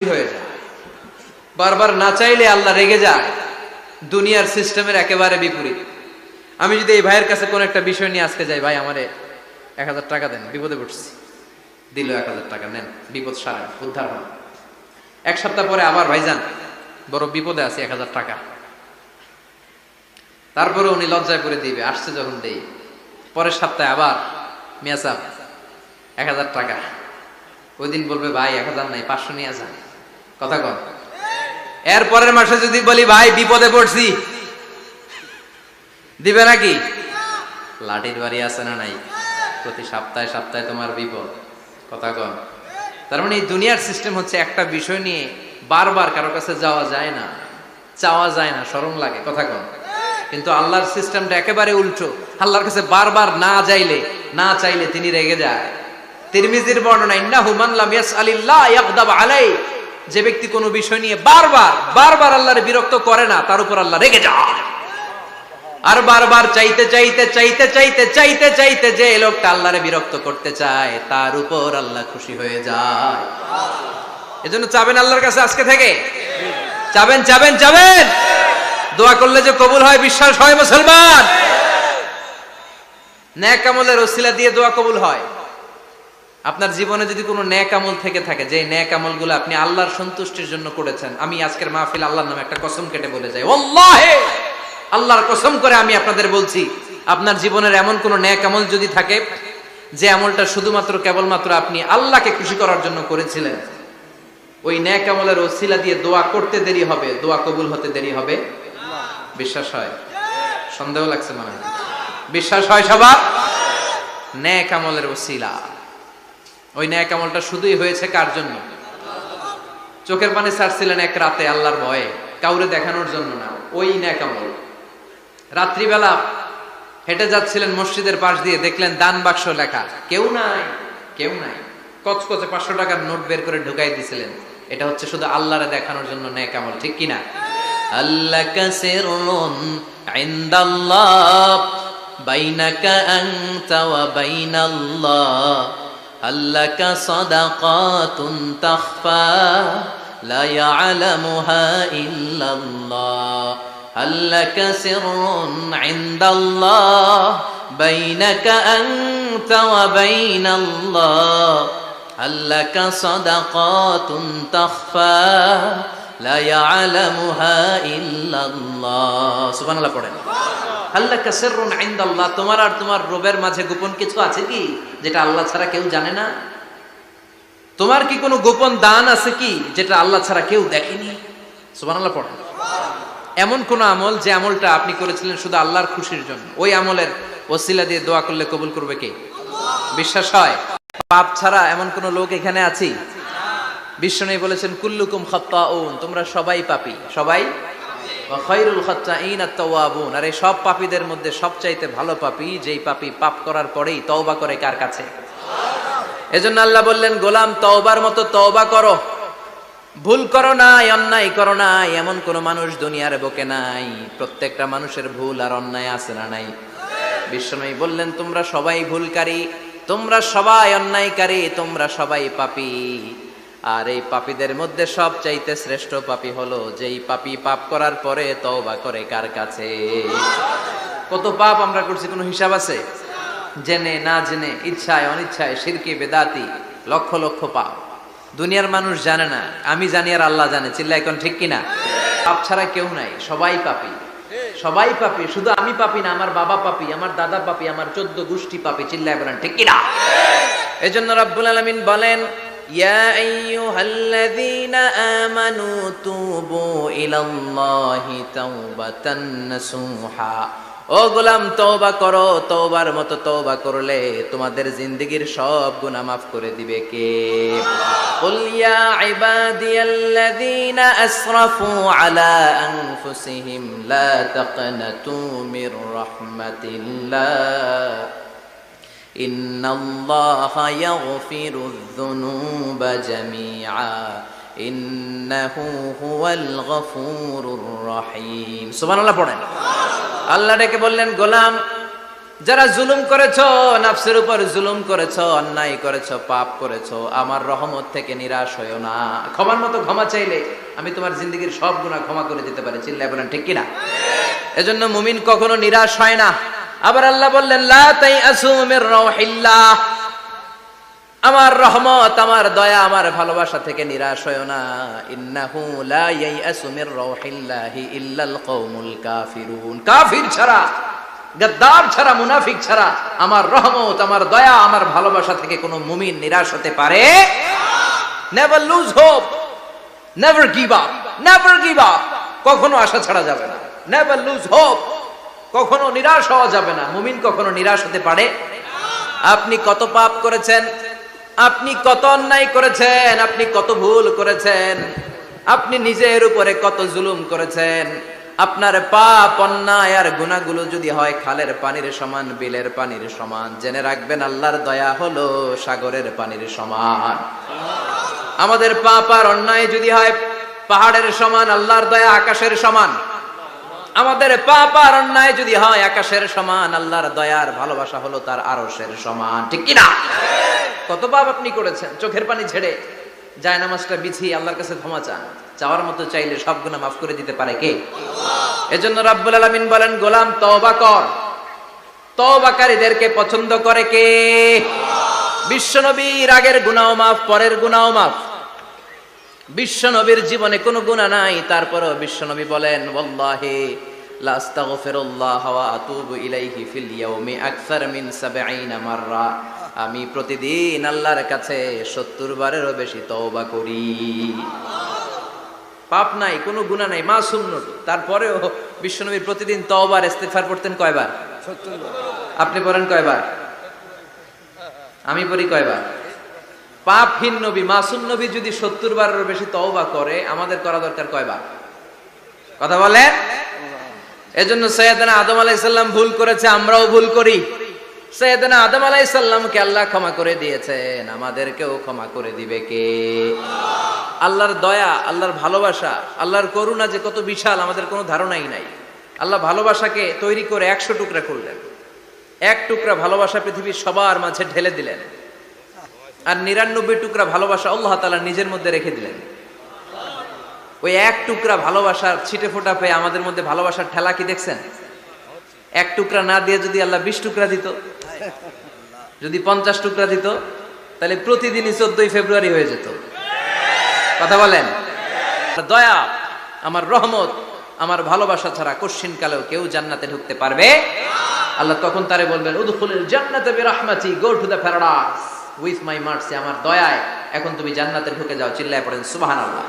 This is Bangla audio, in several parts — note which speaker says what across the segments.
Speaker 1: হয়ে যায়, বারবার না চাইলে আল্লাহ রেগে যায়। দুনিয়ার সিস্টেমের একেবারে বিপরীত। আমি যদি এই ভাইয়ের কাছে কোন একটা বিষয় নিয়ে আজকে যাই, ভাই আমারে 1000 টাকা দেন, বিপদে পড়ছি, দিল 1000 টাকা, নেন, বিপদ সারা, উদ্ধার হন। এক সপ্তাহ পরে আবার ভাইজান বড় বিপদে আছে, 1000 টাকা। তারপরে উনি লজ্জায় পড়ে দিবে, আসছে যখন দেই। পরের সপ্তাহে আবার মিয়া সাহেব 1000 টাকা। ওই দিন বলবে ভাই 1000 নাই, 500 নিয়ে যান। কথা কন। এর পরের মাসে যদি বলি ভাই বিপদে পড়ছি, দিবে নাকি? লাঠির বাড়ি আছে না নাই? প্রতি সপ্তাহে সপ্তাহে তোমার বিপদ। কথা কন। তার মানে এই দুনিয়ার সিস্টেম হচ্ছে একটা বিষয় নিয়ে বারবার কারো কাছে যাওয়া যায় না, চাওয়া যায় না, শরম লাগে। কথা কন। কিন্তু আল্লাহর সিস্টেমটা একেবারে উল্টো। আল্লাহর কাছে বারবার না চাইলে তিনি রেগে যায়। তিরমিজির বর্ণনা, ইন্নাহু মান লাম ইয়াসআলিল্লাহ ইয়াগদাব আলাই, যে ব্যক্তি কোনো বিষয় নিয়ে বারবার আল্লাহর বিরক্ত করে না, তার উপর আল্লাহ রেগে যায়। আর বারবার চাইতে যে লোকটা আল্লাহরে বিরক্ত করতে চায়, তার উপর আল্লাহ খুশি হয়ে যায়। এজন্য চাবেন আল্লাহর কাছে আজকে থেকে, চাবেন। দোয়া করলে যে কবুল হয় বিশ্বাস হয় মুসলমান। নেক আমলের ওসিলা দিয়ে দোয়া কবুল হয়। আপনার জীবনে যদি কোনো নেক আমল থেকে থাকে, যে নেক আমলগুলো আপনি আল্লাহর সন্তুষ্টির জন্য করেছেন, আমি আজকের মাহফিল আল্লাহর নামে একটা কসম কেটে বলে যাই, ওয়াল্লাহি, আল্লাহর কসম করে আমি আপনাদের বলছি, আপনার জীবনের এমন কোন নেক আমল যদি থাকে, যে আমলটা শুধুমাত্র কেবলমাত্র আপনি আল্লাহকে খুশি করার জন্য করেছিলেন, ওই নেক আমলের ওসিলা দিয়ে দোয়া করতে দেরি হবে, দোয়া কবুল হতে দেরি হবে। বিশ্বাস হয়? সন্দেহ লাগছে মনে হয়। বিশ্বাস হয় সবার? নেক আমলের ওসিলা, ওই নেক আমলটা শুধুই হয়েছে কার জন্য? চোখের পানি ছাড়ছিলেন এক রাতে আল্লাহর ভয়ে, কাউরে দেখানোর জন্য না। ওই নেক আমল। রাত্রিবেলা হেঁটে যাচ্ছিলেন মসজিদের পাশ দিয়ে, দেখলেন দান বাক্স লেখা, কেউ নাই। কচকচে 500 টাকার নোট বের করে ঢুকাই দিয়েছিলেন। এটা হচ্ছে শুধু আল্লাহরে দেখানোর জন্য নেক আমল, ঠিক কিনা? আল্লাকা সিররুন ইনদাল্লাহ বাইনাকা আনতা ওয়া বাইনাল্লাহ, আল্লাকা সাদাকাতুন তাখফা লা ইয়ালামুহা ইল্লাল্লাহ, আল্লাকা সিররুন ইনদাল্লাহ বাইনাকা আনতা ওয়া বাইনাল্লাহ, আল্লাকা সাদাকাতুন তাখফা লা ইয়ালামুহা ইল্লাল্লাহ। সুবহানাল্লাহ পড়েন। আল্লাকা সিররুন ইনদাল্লাহ, তোমার আর তোমার রবের মাঝে গোপন কিছু আছে কি, যেটা আল্লাহ ছাড়া কেউ জানে না? তোমার কি কোনো গোপন দান আছে কি, যেটা আল্লাহ ছাড়া কেউ দেখেনি? সুবহানাল্লাহ পড়েন। এমন কোন আমল, যে আমলটা আপনি করেছিলেন শুধু আল্লাহর খুশির জন্য, ওই আমলের ওসিলা দিয়ে দোয়া করলে কবুল করবে কে? বিশ্বাস হয়? পাপ ছাড়া এমন কোন লোক এখানে আছি? বিশ্বনবী বলেছেন, কুল্লুকুম খাত্তাউন, তোমরা সবাই পাপী, সবাই। ওয়া খায়রুল খাত্তাইন আত-তাওয়াবুন, আর এই সব পাপীদের মধ্যে সবচাইতে ভালো পাপী যেই পাপী পাপ করার পরেই তওবা করে। কার কাছে? এজন্য আল্লাহ বললেন, গোলাম তওবার মতো তওবা করো, ভুল করো নাই, অন্যায় করো নাই, এমন কোন মানুষ দুনিয়ার বুকে নাই। প্রত্যেকটা মানুষের ভুল আর অন্যায় আছে না নাই? বিশ্বনবী বললেন, তোমরা সবাই ভুলকারী, তোমরা সবাই অন্যায়কারী, তোমরা সবাই পাপী। আর এই পাপীদের মধ্যে সবচাইতে শ্রেষ্ঠ পাপী হলো যেই পাপী পাপ করার পরে তওবা করে। কার কাছে? কত পাপ আমরা করছি, কোনো হিসাব আছে? জেনে না জেনে, ইচ্ছায় অনিচ্ছায়, শিরকি বেদাতি, লক্ষ লক্ষ পাপ। দুনিয়ার মানুষ জানে না, আমি জানি আর আল্লাহ জানে। চিল্লায় কোন ঠিক কিনা? পাপ ছাড়া কেউ নাই, সবাই পাপী, সবাই পাপী। শুধু আমি পাপী না, আমার বাবা পাপী, আমার দাদা পাপী, আমার 14 গোষ্ঠী পাপী। চিল্লায় বলেন ঠিক কিনা? এজন্য রাব্বুল আলামিন বলেন, ইয়া আইয়ুহাল্লাযীনা আমানু তুবু ইলাল্লাহি তাওবাতান নাসুহা, ও গোলাম তওবা করো, তওবার মতো তওবা করলে তোমাদের জিন্দেগীর সব গুনাহ মাফ করে দিবে কে? কুল ইয়া ইবাদিয়াল্লাযীনা আসরাফু আলা আনফুসিহিম লা তাকনাতু মির রাহমাতিল্লাহ, ইন্নাল্লাহা ইয়াগফিরুয যুনুবা জামিআ, ইন্নাহু হুয়াল গফুরুর রহিম। সুবহানাল্লাহ পড়েন। আল্লাহ ডেকে বললেন, গোলাম যারা জুলুম করেছো, নফসের উপর জুলুম করেছো, অন্যায় করেছো, পাপ করেছো, আমার রহমত থেকে নিরাশ হইও না। ক্ষমার মতো ক্ষমা চাইলে আমি তোমার জিন্দগির সব গুনাহ ক্ষমা করে দিতে পারি। চিল্লায় বলেন ঠিক কিনা? এজন্য মুমিন কখনো নিরাশ হয় না। আবার আল্লাহ বললেন লা তাইআসু মির রাউহিল্লাহ, আমার রহমত, আমার দয়া, আমার ভালোবাসা থেকে নিরাশ হয়ো না। ইন্নাহু লা ইয়াইআসু মির রাউহিল্লাহি ইল্লাল কওমুল কাফিরুন, কাফির ছাড়া, গাদ্দার ছাড়া, মুনাফিক ছাড়া আমার রহমত, আমার দয়া, আমার ভালোবাসা থেকে কোনো মুমিন নিরাশ হতে পারে না। Never lose hope, never give up, never give up, কখনো আশা ছাড়া যাবে না। নেভার লুজ হোপ, কখনো নিরাশ হওয়া যাবে না। মুমিন কখনো নিরাশ হতে পারে? আপনি কত পাপ করেছেন, আপনি কত অন্যায় করেছেন, আপনি কত ভুল করেছেন, আপনি নিজের উপরে কত জুলুম করেছেন। আপনার পাপ, অন্যায় আর গুনাহগুলো যদি হয় খালের পানির সমান, বিলের পানির সমান, জেনে রাখবেন আল্লাহর দয়া হলো সাগরের পানির সমান। আমাদের পাপ আর অন্যায় যদি হয় পাহাড়ের সমান, আল্লাহর দয়া আকাশের সমান। আমাদের পাপ আর অন্যায় যদি হয় আকাশের সমান, আল্লাহর দয়ার ভালোবাসা হলো তার আরশের সমান। ঠিক কি না? কত পাপ আপনি করেছেন, চোখের পানি ছেড়ে জায়নামাজটা বিছিয়ে আল্লাহর কাছে ক্ষমা চান। চাওয়ার মতো চাইলে সব গুনাহ মাফ করে দিতে পারে কে? এজন্য রাব্বুল আলামিন বলেন গোলাম তওবা কর। তওবাকারীদেরকে পছন্দ করে কে? বিশ্বনবীর আগের গুনাহ মাফ, পরের গুনাহ মাফ। বিশ্বনবীর জীবনে কোনো গুনাহ নাই, তারপরেও বিশ্বনবী বলেন ওয়াল্লাহি লা আস্তাগফিরুল্লাহ ওয়া আতুবু ইলাইহি ফিল ইয়াউমি আকসার মিন ৭০ মাররা, আমি প্রতিদিন আল্লাহর কাছে ৭০ বারেরও বেশি তওবা করি। পাপ নাই, কোনো গুনাহ নাই, মাসুম নবী, তারপরেও বিশ্বনবী প্রতিদিন তওবা আর ইস্তিগফার করতেন কয়বার? ৭০ বার। আপনি পড়েন কয়বার? আমি পড়ি কয়বার? পাপহীন নবী, মাসুম নবী যদি ৭০ বারেরও বেশি তওবা করে, আমাদের করা দরকার কয়বার? কথা বলেন। এজন্য সাইয়েদনা আদম আলাইহিস সালাম ভুল করেছে, আমরাও ভুল করি। সাইয়েদনা আদম আলাইহিস সালামকে আল্লাহ ক্ষমা করে দিয়েছেন, আমাদেরকেও ক্ষমা করে দিবে কে? আল্লাহর দয়া, আল্লাহর ভালোবাসা, আল্লাহর করুণা যে কত বিশাল আমাদের কোনো ধারণাই নাই। আল্লাহ ভালোবাসাকে তৈরি করে ১০০ টুকরা করলেন। এক টুকরা ভালোবাসা পৃথিবীর সবার মাঝে ঢেলে দিলেন, আর ৯৯ টুকরা ভালোবাসা আল্লাহ তাআলা নিজের মধ্যে রেখে দিলেন। ওই এক টুকরা ভালোবাসার ছিটে ফোটা পেয়ে আমাদের মধ্যে ভালোবাসার ঠেলা কি দেখছেন? এক টুকরা না দিয়ে যদি আল্লাহ ২০ টুকরা দিত, যদি ৫০ টুকরা দিত, তাহলে প্রতিদিনই ১৪ই ফেব্রুয়ারি হয়ে যেত। কথা বলেন। দয়া, আমার রহমত, আমার ভালোবাসা ছাড়া কশিন কালেও কেউ জান্নাতে ঢুকতে পারবে আল্লাহ তখন তারে বলবেন উদখুলুল জান্নাতা বিরাহমাতি, go to the paradise with my mercy, আমার দয়ায় এখন তুমি জান্নাতে ঢুকে যাও। চিল্লায় পড়েন সুবহানাল্লাহ।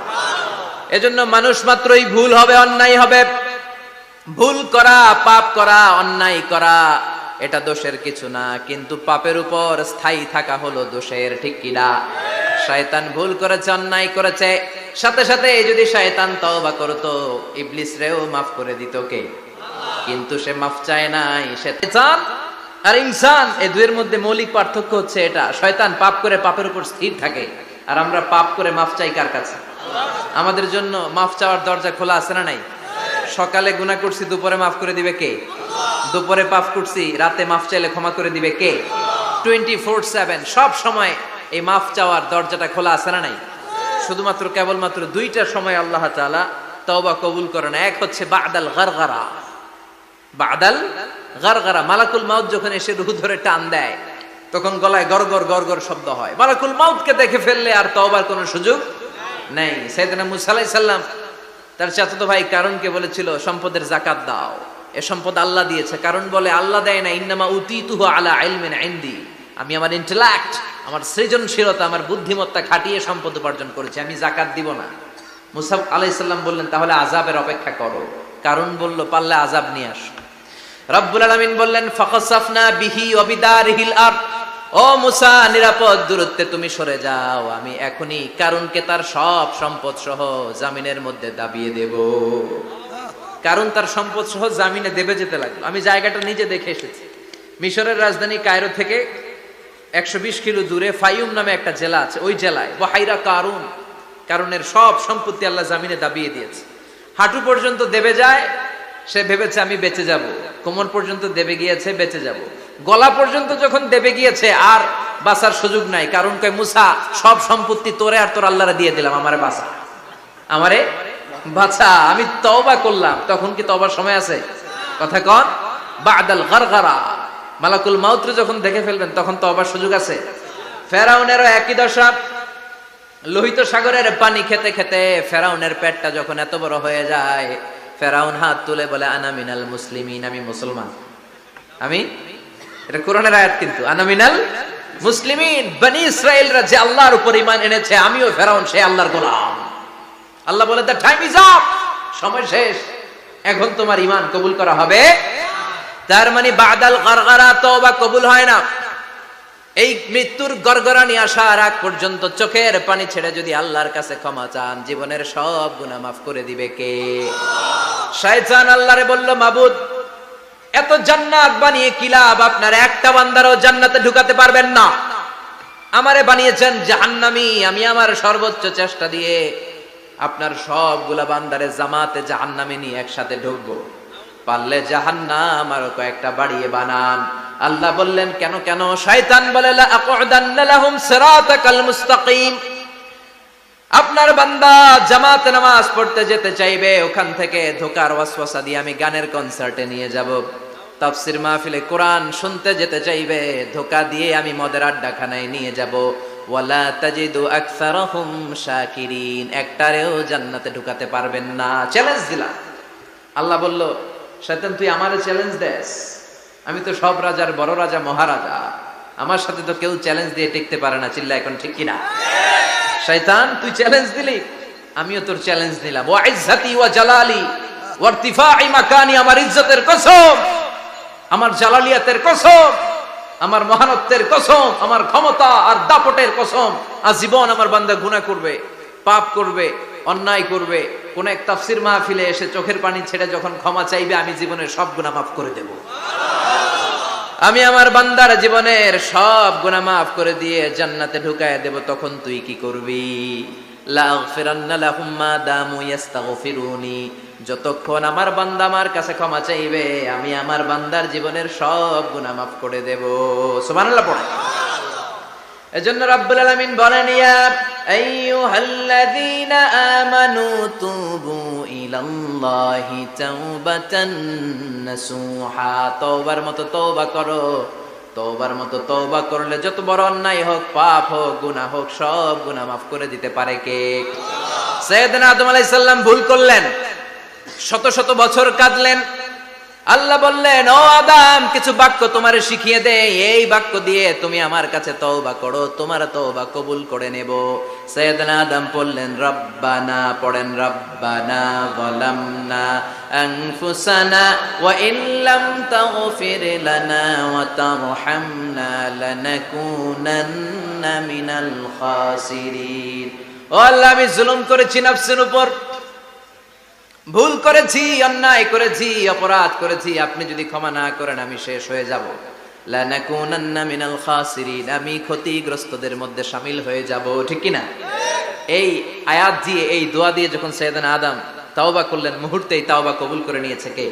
Speaker 1: এজন্য মানুষ মাত্রই ভুল হবে, অন্যায় হবে। ভুল করা, পাপ করা, অন্যায় করা এটা দোষের কিছু না, কিন্তু পাপের উপর স্থায়ী থাকা হলো দোষের। ঠিক কিনা? শয়তান ভুল করেছে, অন্যায় করেছে, সাথে সাথে যদি শয়তান তওবা করতো, ইবলিস রেও মাফ করে দিত কে? কিন্তু সে মাফ চায় নাই। শয়তান আর ইনসান, এই দুইয়ের মধ্যে মৌলিক পার্থক্য হচ্ছে এটা। শয়তান পাপ করে পাপের উপর স্থির থাকে, আর আমরা পাপ করে মাফ চাই কার কাছে? আমাদের জন্য মাফ চাওয়ার দরজা খোলা আছে না নাই? সকালে গুনাহ করছি, দুপুরে মাফ করে দিবে কে? দুপুরে পাপ করছি, রাতে মাফ চাইলে ক্ষমা করে দিবে কে? 24/7 সব সময় এই মাফ চাওয়ার দরজাটা খোলা আছে না নাই? শুধুমাত্র কেবলমাত্র দুইটা সময় আল্লাহ তাআলা তওবা কবুল করে না। এক হচ্ছে বাদাল গারগারা। বাদাল গারগারা, মালাকুল মাউত যখন এসে রূহ ধরে টান দেয়, তখন গলায় গরগর গরগর শব্দ হয়। মালাকুল মাউতকে দেখে ফেললে আর তওবার কোনো সুযোগ নেই। সাইয়েদনা মুসা আলাইহিস সালাম তার চাচাতো ভাই কারণকে বলেছিল সম্পদের যাকাত দাও, এ সম্পদ আল্লাহ দিয়েছে। কারণ বলে আল্লাহ দেয় না, ইন্নামা উতিতুহু আলা ইলমিন ইনদি, আমি আমার ইন্টেলেক্ট, আমার সৃজনশীলতা, আমার বুদ্ধিমত্তা খাটিয়ে সম্পদ উপার্জন করেছি, আমি যাকাত দিব না। মুসা আলাইহিস সালাম বললেন তাহলে আযাবের অপেক্ষা করো। কারণ বলল পারলে আযাব নিয়ে আসো। রব্বুল আলামিন বললেন ফাখাসাফনা বিহি ওয়া বিদারিহিল আরদ, ও মুসা নিরাপদ দূরত্বে তুমি সরে যাও, আমি এখনই কারুনকে তার সব সম্পদ সহ জামিনের মধ্যে দাবিয়ে দেব। কারণ তার সম্পদ সহ জামিনে দেবে যেতে লাগলো। আমি জায়গাটা নিজে দেখে এসেছি। মিশরের রাজধানী কায়রো থেকে ১২০ কিলো দূরে ফাইউম নামে একটা জেলা আছে, ওই জেলায় বহাইরা কারুন, কারণের সব সম্পত্তি আল্লাহ জামিনে দাবিয়ে দিয়েছে। হাঁটু পর্যন্ত দেবে যায়, সে ভেবেছে আমি বেঁচে যাব। কোমর পর্যন্ত দেবে গিয়েছে, বেঁচে যাব। গলা পর্যন্ত যখন দেবে গিয়েছে আর বাঁচার সুযোগ নাই, কারণ কয় মুসা সব সম্পত্তি তোরে আর তোর আল্লাহরে দিয়ে দিলাম, আমারে বাঁচা, আমারে বাঁচা, আমি তওবা করলাম। তখন কি তওবার সময় আছে? কথা কন। বাদাল গারগারা, মালাকুল মাউত যখন দেখে ফেলবেন তখন তওবার সুযোগ আছে? ফেরাউনেরও একই দশা। লোহিত সাগরের পানি খেতে খেতে ফেরাউনের পেটটা যখন এত বড় হয়ে যায়, ফেরাউন হাত তুলে বলে আনা মিনাল মুসলিমিন, আমি মুসলমান। আমি, এটা কোরআনের আয়াত কিন্তু, আনা মিনাল মুসলিমিন, বনি ইসরাইলরা যে আল্লাহর উপর ঈমান এনেছে, আমিও ফেরাউন সেই আল্লাহর গোলাম। আল্লাহ বলে দ্য টাইম ইজ আপ, সময় শেষ, এখন তোমার ঈমান কবুল করা হবে। তার মানে বাদাল গারগারা তওবা কবুল হয় না। এই মৃত্যুর গড়গড়ানি আসার আগ পর্যন্ত চোখের পানি ছেড়ে যদি আল্লাহর কাছে ক্ষমা চান, জীবনের সব গুনাহ মাফ করে দিবে কে? শয়তান আল্লাহরে বলল, মাবুদ এত জান্নাত বানিয়ে কি লাভ, আপনার একটা বান্দারও জান্নাতে ঢুকাতে পারবেন না। আমারে বানিয়েছেন জাহান্নামী, আমি আমার সর্বোচ্চ চেষ্টা দিয়ে আপনার সবগুলা বান্দারে জামাতে জাহান্নামে নিয়ে একসাথে ঢুকবো, পারলে জাহান্নাম আরো কয়েকটা বাড়িয়ে বানান। আল্লাহ বললেন কেন কেন? শয়তান বলে লা আকুদান্না লাহুম সিরাতাকাল মুস্তাকিম, আপনার বান্দা জামাতে নামাজ পড়তে যেতে চাইবে, ওখান থেকে ধোকার ওয়াসওয়াসা দিয়ে আমি গানের কনসার্টে নিয়ে যাব। তাফসীর মাহফিলে কোরআন শুনতে যেতে চাইবে, ধোকা দিয়ে আমি মদের আড্ডাখানায় নিয়ে যাব। ওয়ালা তাজিদু আকসারাহুম শাকিরিন, একটারেও জান্নাতে ঢুকাতে পারবেন না। চ্যালেঞ্জ দিলাম। আল্লাহ বলল, শয়তান তুই আমারে চ্যালেঞ্জ দেস, আমি তো সব রাজার বড় রাজা, মহারাজা, আমার সাথে তো কেউ চ্যালেঞ্জ দিয়ে টিকতে পারে না। চিল্লা এখন ঠিক কিনা? শয়তান তুই চ্যালেঞ্জ দিলি, আমিও তোর চ্যালেঞ্জ দিলাম। ওয়া ইজ্জতি ওয়া জালালি ওয়া ইরতিফাই মাকানি, আমার ইজ্জতের কসম, আমার জালালিয়াতের কসম, আমার মহানত্বের কসম, আমার ক্ষমতা আর দাপটের কসম, আজীবন আমার বান্দা গুনাহ করবে, পাপ করবে, অন্যায় করবে, কোন এক তাফসীর মাহফিলে এসে চোখের পানি ছেড়ে যখন ক্ষমা চাইবে, আমি জীবনের সব গুনাহ মাফ করে দেব। আমি আমার বান্দার জীবনের সব গুনাহ মাফ করে দিয়ে জান্নাতে ঢুকায় দেব। তখন তুই কি করবি? লা আগফিরান্না লাহুম মা দামু ইস্তাগফিরুনি, যতক্ষণ আমার বান্দা আমার কাছে ক্ষমা চাইবে, আমি আমার বান্দার জীবনের সব গুনাহ মাফ করে দেব। সুবহানাল্লাহ পড়ে। এজন্য রাব্বুল আলামিন বলেন, ইয়া আইয়ুহাল্লাযীনা আমানু তুবু ইলাল্লাহি তাওবাতান নাসুহা, তওবার মতো তওবা করো। তওবার মতো তওবা করলে যত বড় অন্যায় হোক, পাপ হোক, গুনাহ হোক, সব গুনাহ মাফ করে দিতে পারে কে? সাইয়েদনা আদম আলাইহিস সালাম ভুল করলেন, শত শত বছর কাঁদলেন। আল্লাহ বললেন, ও আদম, কিছু বাক্য তোমারে শিখিয়ে দেই, এই বাক্য দিয়ে তুমি আমার কাছে তওবা করো, তোমার তওবা কবুল করে নেব। সাইয়েদনা আদম বললেন রব্বানা, পড়েন রব্বানা যালামনা আনফুসানা ওয়া ইল্লাম তাগফির লানা ওয়া তারহামনা লানাকুনান্না মিনাল খাসিরিন। ও আল্লাহ, আমি জুলুম করেছি নফসের উপর, ভুল করেছি, অন্যায় করেছি, অপরাধ করেছি, আপনি যদি ক্ষমা না করেন আমি শেষ হয়ে যাব। লানাকুনান্না মিনাল খাসিরিন, আমি ক্ষতিগ্রস্তদের মধ্যে শামিল হয়ে যাব। ঠিক কি না? এই আয়াত দিয়ে, এই দোয়া দিয়ে যখন সাইয়েদনা আদম তাওবা করলেন, মুহূর্তেই তাওবা কবুল করে নিয়েছে কে?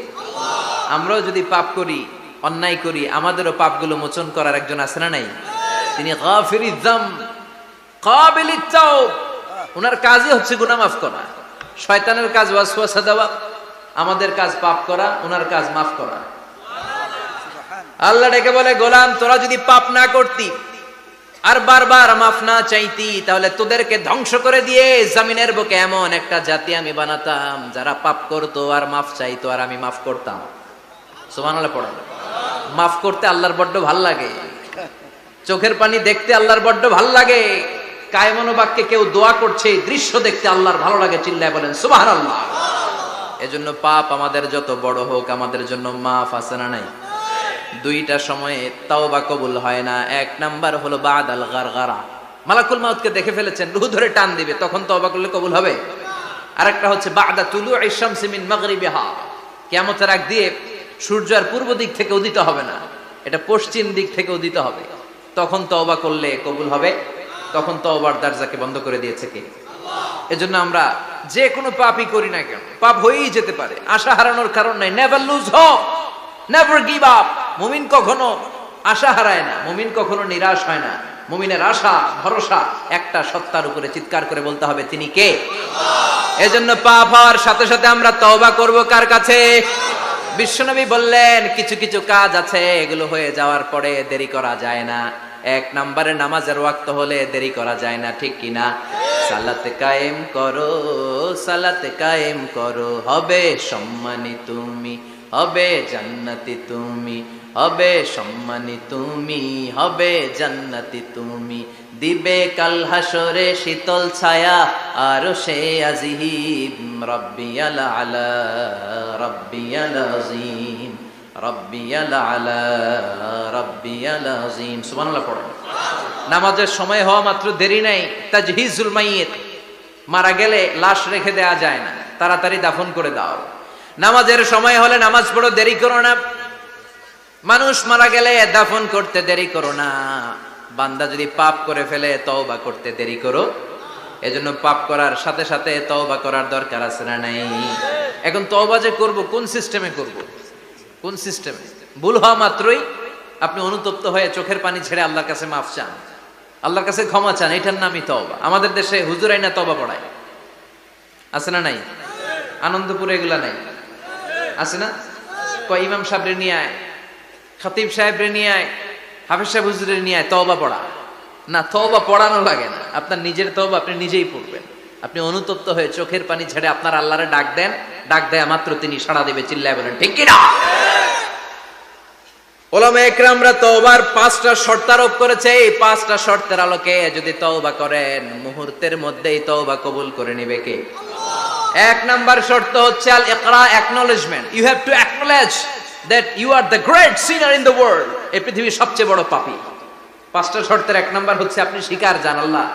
Speaker 1: আমরাও যদি পাপ করি, অন্যায় করি, আমাদেরও পাপগুলো মোচন করার একজন আছে না নাই? তিনি গাফিরিয যাম কাবিলিত তাওব, ওনার কাজই হচ্ছে গুনাহ মাফ করা। শয়তানের কাজ ওয়াসওয়াসা দেওয়া, আমাদের কাজ পাপ করা, ওনার কাজ মাফ করা। আল্লাহ ডেকে বলে, গোলাম তোরা যদি পাপ না করতি আর বারবার মাফ না চাইতি, তাহলে তোদেরকে ধ্বংস করে দিয়ে জমিনের বুকে এমন একটা জাতি আমি বানাতাম যারা পাপ করতো আর মাফ চাইতো, আর আমি মাফ করতাম। সুবহানাল্লাহ পড়েন। মাফ করতে আল্লাহর বড্ড ভাল লাগে, চোখের পানি দেখতে আল্লাহর বড্ড ভাল লাগে, কায়মনো বাক্যে কেউ দোয়া করছে এই দৃশ্য দেখতে আল্লাহর ভালো লাগে। চিল্লায় বলেন সুবহানাল্লাহ। এজন্য পাপ আমাদের যত বড় হোক, আমাদের জন্য মাফ আছে না নাই? দুইটা সময়ে তাওবা কবুল হয় না। এক নাম্বার হলো বাদাল গারগারা, মালাকুল মাউতকে দেখে ফেলেছেন, রূহ ধরে টান দিবে, তখন তাওবা করলে কবুল হবে। আরেকটা হচ্ছে বাদা তুলুই শামসি মিন মাগরিবিহা, কিয়ামতের আগ দিয়ে সূর্য আর পূর্ব দিক থেকে উদিত হবে না, এটা পশ্চিম দিক থেকে উদিত হবে, তখন তাওবা করলে কবুল হবে। তখন তওবার দরজাকে বন্ধ করে দিয়েছে কে? আল্লাহ। এজন্য আমরা যে কোনো পাপই করি না কেন, পাপ হয়েই যেতে পারে, আশা হারানোর কারণ নাই। Never lose hope, never give up. মুমিন কখনো আশা হারায় না, মুমিন কখনো নিরাশ হয় না। মুমিনের আশা ভরসা একটা সত্তার উপরে। চিৎকার করে বলতে হবে, তিনি কে? এজন্য পাপ হওয়ার সাথে সাথে আমরা তওবা করব কার কাছে? বিশ্বনবী বললেন কিছু কিছু কাজ আছে এগুলো হয়ে যাওয়ার পরে দেরি করা যায় না। এক নম্বরে নামাজের ওয়াক্ত হলে দেরি করা যায় না, ঠিক কিনা? সালাত কায়েম করো, সালাত কায়েম করো, হবে সম্মানী তুমি, হবে জান্নাতি তুমি, হবে সম্মানী তুমি, হবে জান্নাতি তুমি। দিবে কাল হাসরে শীতল ছায়া আরশে আজিম। রব্বিয়াল আলা, রব্বিয়াল আযীম, রব্বিয়াল আলা, রব্বিয়াল আযীম। সুবহানাল্লাহ পড়েন। নামাজের সময় হওয়া মাত্র দেরি নাই। তাজহিজুল মাইয়িত, মারা গেলে লাশ রেখে দেয়া যায় না, তাড়াতাড়ি দাফন করে দাও। নামাজের সময় হলে নামাজ পড়ো, দেরি করো না। মানুষ মারা গেলে দাফন করতে দেরি করো না। বান্দা যদি পাপ করে ফেলে তওবা করতে দেরি করো। এজন্য পাপ করার সাথে সাথে তওবা করার দরকার আছে না নাই? এখন তওবা যে করব কোন সিস্টেমে করব? কোন সিস্টেমে? ভুল হওয়া মাত্রই আপনি অনুতপ্ত হয়ে চোখের পানি ছেড়ে আল্লাহর কাছে মাফ চান, আল্লাহর কাছে ক্ষমা চান, এটার নামই তওবা। আমাদের দেশে হুজুর আইনা তওবা পড়ায়, আছে না নাই? আনন্দপুরে এগুলা নাই, আছে না? কয় ইমাম সাহেবরে নিয়ে আয়, খতিব সাহেবরে নিয়ে আয়, হাফেজ সাহেব হুজুরের নিয়ে আয়, তওবা পড়া। না, তওবা পড়ানো লাগে না, আপনার নিজের তওবা আপনি নিজেই পড়বেন। আপনি অনুতপ্ত হয়ে চোখের পানি ছেড়ে আপনার আল্লাহরে ডাক দেন, ডাক দেয়া মাত্র তিনি সাড়া দেবে। চিল্লায় বলেন ঠিক কি না? উলামা ইকরামরা তওবার 5টা শর্ত আরোপ করেছে। এই 5টা শর্তের আলোকে যদি তওবা করেন মুহূর্তের মধ্যেই তওবা কবুল করে নেবে কে? এক নাম্বার শর্ত হচ্ছে আল ইকরা, acknowledgement. You have to acknowledge that you are the great sinner in the world. এই পৃথিবীর সবচেয়ে বড় পাপী। 5টা শর্তের এক নাম্বার হচ্ছে আপনি স্বীকার জান, আল্লাহ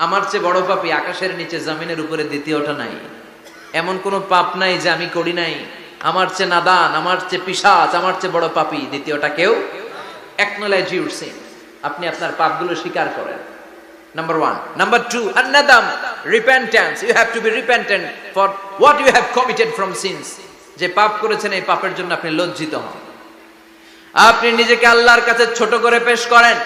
Speaker 1: আমার চেয়ে বড় পাপী আকাশের নিচে জমিনের উপরে দ্বিতীয়টা নাই। এমন কোন পাপ নাই যে আমি করি নাই। আমার চেয়ে নাদান, আমার চেয়ে পিশাচ, আমার চেয়ে বড় পাপী দ্বিতীয়টা কেউ। অ্যাকনলেজ ইউর সিন, আপনি আপনার পাপগুলো স্বীকার করেন। Number 1. Number 2, an-nadam, repentance. You have to be repentant for what you have committed from sins. যে পাপ করেছেন এই পাপের জন্য আপনি লজ্জিত হন। আপনি নিজেকে আল্লাহর কাছে ছোট করে পেশ করেন।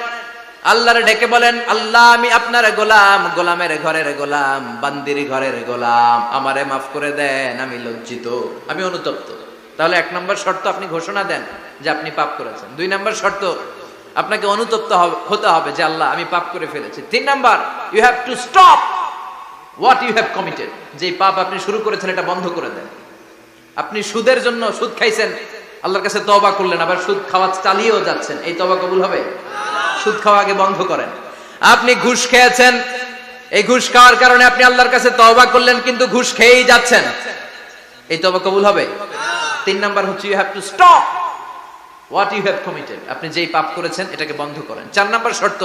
Speaker 1: আল্লাহরে ডেকে বলেন, আল্লাহ আমি আপনার গোলাম, গোলামের ঘরের গোলাম, বান্দির ঘরের গোলাম, আমারে মাফ করে দেন, আমি লজ্জিত, আমি অনুতপ্ত। তাহলে 1 নম্বর শর্ত আপনি ঘোষণা দেন যে আপনি পাপ করেছেন। 2 নম্বর শর্ত আপনাকে অনুতপ্ত হতে হবে যে আল্লাহ আমি পাপ করে ফেলেছি। 3 number, you have to stop what you have committed. যে পাপ আপনি শুরু করেছেন এটা বন্ধ করে দেন। আপনি সুদের জন্য সুদ খাইছেন, আল্লাহর কাছে তওবা করলেন, আবার সুদ খাওয়া চালিয়েও যাচ্ছেন, এই তওবা কবুল হবে? সুদ খাওয়া আগে বন্ধ করেন। আপনি ঘুষ খেয়েছেন, এই ঘুষ খাওয়ার কারণে আপনি আল্লাহর কাছে তওবা করলেন কিন্তু ঘুষ খেয়েই যাচ্ছেন, এই তওবা কবুল হবে? 3 নাম্বার হচ্ছে you have to stop what you have committed, আপনি যেই পাপ করেছেন এটাকে বন্ধ করেন। 4 নাম্বার শর্ত,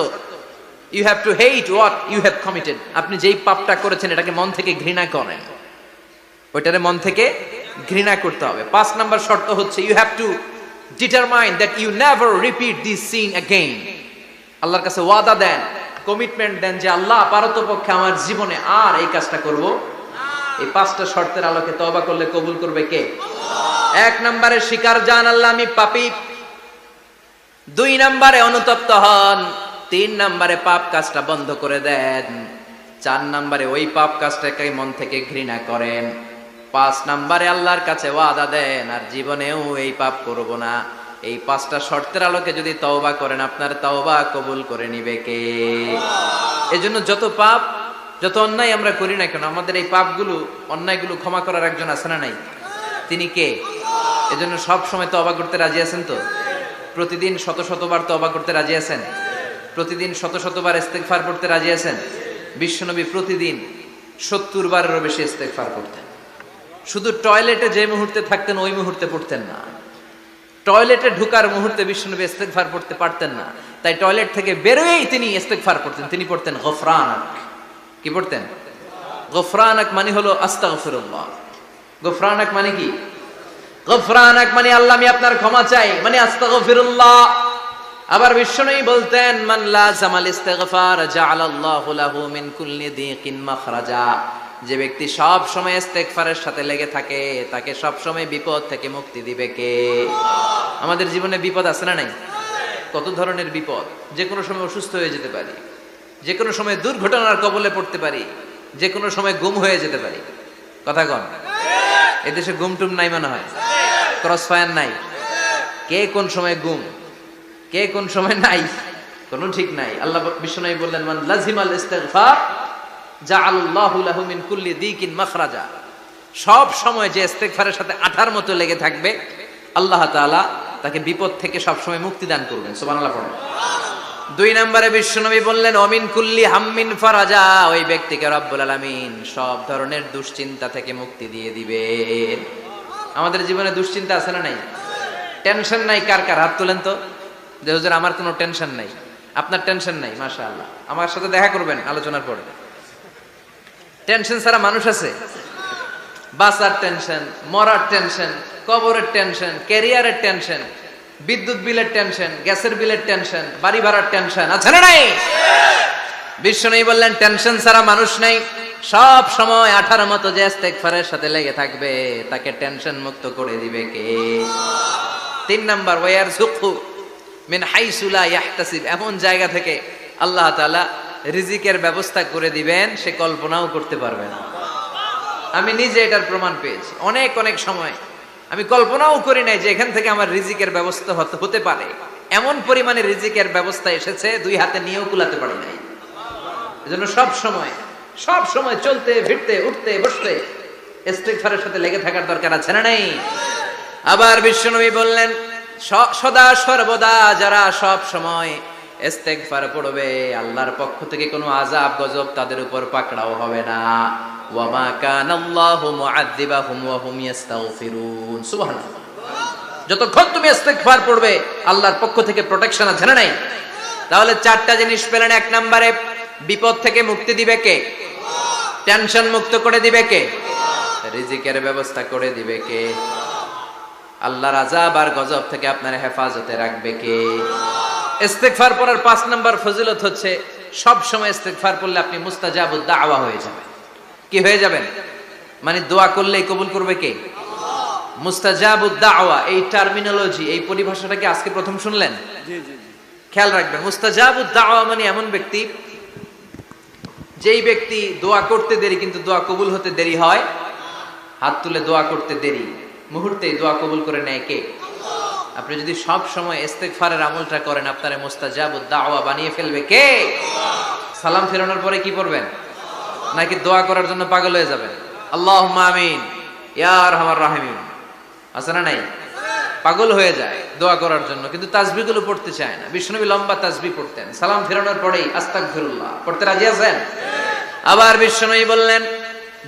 Speaker 1: you have to hate what you have committed, আপনি যেই পাপটা করেছেন এটাকে মন থেকে ঘৃণা করেন, ওইটারে মন থেকে ঘৃণা করতে হবে। 5 নাম্বার শর্ত হচ্ছে you have to determine that you never repeat this sin again। আল্লাহর কাছে ওয়াদা দেন, কমিটমেন্ট দেন যে আল্লাহ পারতপক্ষে আমার জীবনে আর এই কাজটা করব না। এই 5টা শর্তের আলোকে তওবা করলে কবুল করবে কে? 1 নম্বরে স্বীকার জান আল্লাহ আমি পাপী। 2 নম্বরে অনুতপ্ত হন। 3 নম্বরে পাপ কাজটা বন্ধ করে দেন। 4 নম্বরে ওই পাপ কাজটাকে মন থেকে ঘৃণা করেন। 5 নম্বরে আল্লাহর কাছে ওয়াদা দেন আর জীবনেও এই পাপ করব না। এই 5টা শর্তের আলোকে যদি তওবা করেন আপনার তওবা কবুল করে নিবে কে? এজন্য যত পাপ যত অন্যায় আমরা করি না কেন আমাদের এই পাপগুলো অন্যায়গুলো ক্ষমা করার একজন আছে না নাই? তিনি কে? এজন্য সব সময় তওবা করতে রাজি আছেন তো? প্রতিদিন শত শতবার তওবা করতে রাজি আছেন? প্রতিদিন শত শতবার ইস্তেগফার পড়তে রাজি আছেন? বিশ্বনবী প্রতিদিন 70 বারেরও বেশি ইস্তেগফার করতেন। শুধু টয়লেটে যে মুহূর্তে থাকতেন ওই মুহূর্তে পড়তেন না। টয়লেটে ঢোকার মুহূর্তে বিশ্বনবী ইস্তেগফার পড়তে পারতেন না, তাই টয়লেট থেকে বেরোয়েই তিনি ইস্তেগফার করতেন। তিনি পড়তেন গফরানাক। কি পড়তেন? গফরানাক মানে হলো আস্তাগফিরুল্লাহ। গফরানাক মানে কি? গফরানাক মানে আল্লাহ আমি আপনার ক্ষমা চাই, মানে আস্তাগফিরুল্লাহ। আবার বিশ্বনবী বলতেন মান লাযামাল ইস্তিগফার জাআলাল্লাহু লাহু মিন কুল্লি দিকিন মাখরাজা। যে ব্যক্তি সব সময় ইস্তেগফারের সাথে লেগে থাকে তাকে সব সময় বিপদ থেকে মুক্তি দিবে কে? আমাদের জীবনে বিপদ আছে না নাই? কত ধরনের বিপদ। যে কোনো সময় অসুস্থ হয়ে যেতে পারি, যে কোনো সময় দুর্ঘটনার কবলে পড়তে পারি, যে কোনো সময় গুম হয়ে যেতে পারি। কথা কন, এদেশে গুম টুম নাই মনে হয়, ক্রস ফায়ার নাই। কে কোন সময় গুম, কে কোন সময় নাই, কোনো ঠিক নাই। আল্লাহ বিশ্বনবী বললেন, মান লাজিমাল ইস্তিগফার জাআলাল্লাহু লাহু মিন কুল্লি দিকিন মাখরাজা। সব সময় যে ইস্তিগফারের সাথে আঠার মতো লেগে থাকবে, আল্লাহ তাআলা তাকে বিপদ থেকে সব সময় মুক্তি দান করবেন। সুবহানাল্লাহ পড়ুন। 2 নম্বরে বিশ্বনবী বললেন, অমিন কুল্লি হাম্মিন ফারাজা। ওই ব্যক্তিকে রব্বুল আলামিন সব ধরনের দুশ্চিন্তা থেকে মুক্তি দিয়ে দিবেন। আমাদের জীবনে দুশ্চিন্তা আছে না নাই? টেনশন নাই কার কার? হাত তোলেন তো। যে হুজুর আমার কোনো টেনশন নাই। আপনার টেনশন নাই, মাশাআল্লাহ। আমার সাথে দেখা করবেন আলোচনার পরে। টেনশন ছাড়া মানুষ আছে? বাসার টেনশন, মরার টেনশন, কবরের টেনশন, ক্যারিয়ারের টেনশন, বিদ্যুৎ বিলের টেনশন, গ্যাসের বিলের টেনশন, বাড়ি ভাড়ার টেনশন আছে না নাই? বিশ্বনবী বললেন, টেনশন ছাড়া মানুষ নাই। সব সময় আঠার মতো যে ইস্তিগফারের সাথে লেগে থাকবে, তাকে টেনশন মুক্ত করে দিবে কে? 3 নাম্বার, ওয়ারযুকহু মিন হাইসু লা ইয়াহতাসিব। এমন জায়গা থেকে আল্লাহ তাআলা রিজিকের ব্যবস্থা করে দিবেন, সে কল্পনাও করতে পারবে না। আমি নিজে এটার প্রমাণ পেয়েছি। অনেক অনেক সময় আমি কল্পনাও করি নাই যে এখান থেকে আমার রিজিকের ব্যবস্থা হতে পারে। এমন পরিমাণে রিজিকের ব্যবস্থা এসেছে, 2 হাতে নিয়েও কুলাতে পারি নাই। এজন্য সব সময় চলতে ফিরতে উঠতে বসতে ইস্তিগফারের সাথে লেগে থাকার দরকার আছে না নাই? আবার বিশ্বনবী বললেন, সদা সর্বদা যারা সব সময় ইস্তিগফার পড়বে, আল্লাহর পক্ষ থেকে কোনো আযাব গজব তাদের উপর পাকড়াও হবে না। ওয়া মা কানাল্লাহু মুআযযিবাহুম ওয়া হুম ইস্তাগফিরুন। সুবহানাল্লাহ। যতক্ষণ তুমি ইস্তিগফার পড়বে, আল্লাহর পক্ষ থেকে প্রোটেকশন আছে না নাই? তাহলে 4টা জিনিস পেলেন। 1 নম্বরে, বিপদ থেকে মুক্তি দিবে কে? টেনশন মুক্ত করে দিবে কে? রিজিকের ব্যবস্থা করে দিবে কে? আল্লাহর আযাব আর গজব থেকে আপনার হেফাজতে রাখবে কে? ইস্তিগফার পড়ার 5 নাম্বার ফজিলত হচ্ছে, সব সময় ইস্তিগফার পড়লে আপনি মুস্তাজাবুদ দাওয়া হয়ে যাবেন। কি হয়ে যাবেন? মানে দোয়া করলেই কবুল করবে কে? আল্লাহ। মুস্তাজাবুদ দাওয়া, এই টার্মিনোলজি, এই পরিভাষাটা কি আজকে প্রথম শুনলেন? জি জি জি। খেয়াল রাখবেন, মুস্তাজাবুদ দাওয়া মানে এমন ব্যক্তি, যেই ব্যক্তি দোয়া করতে দেরি কিন্তু দোয়া কবুল হতে দেরি হয়। হাত তুলে দোয়া করতে দেরি, মুহূর্তেই দোয়া কবুল করে নেয় কে? আল্লাহ। আপনি যদি সব সময় ইস্তিগফারের আমলটা করেন, আপনারে মুস্তাজাবুদ দাওয়া বানিয়ে ফেলবে কে? আল্লাহ। সালাম ফেরানোর পরে কি পড়বেন? নাকি দোয়া করার জন্য পাগল হয়ে যাবেন? আল্লাহুম্মা আমিন ইয়া আরহামার রাহিমিন, আছে না নাই? পাগল হয়ে যায় দোয়া করার জন্য, কিন্তু তাসবিহগুলো পড়তে চায় না। বিশ্বনবী লম্বা তাসবিহ পড়তেন, সালাম ফেরানোর পরেই আস্তাগফিরুল্লাহ পড়তে রাজি আছেন? আবার বিশ্বনবী বললেন,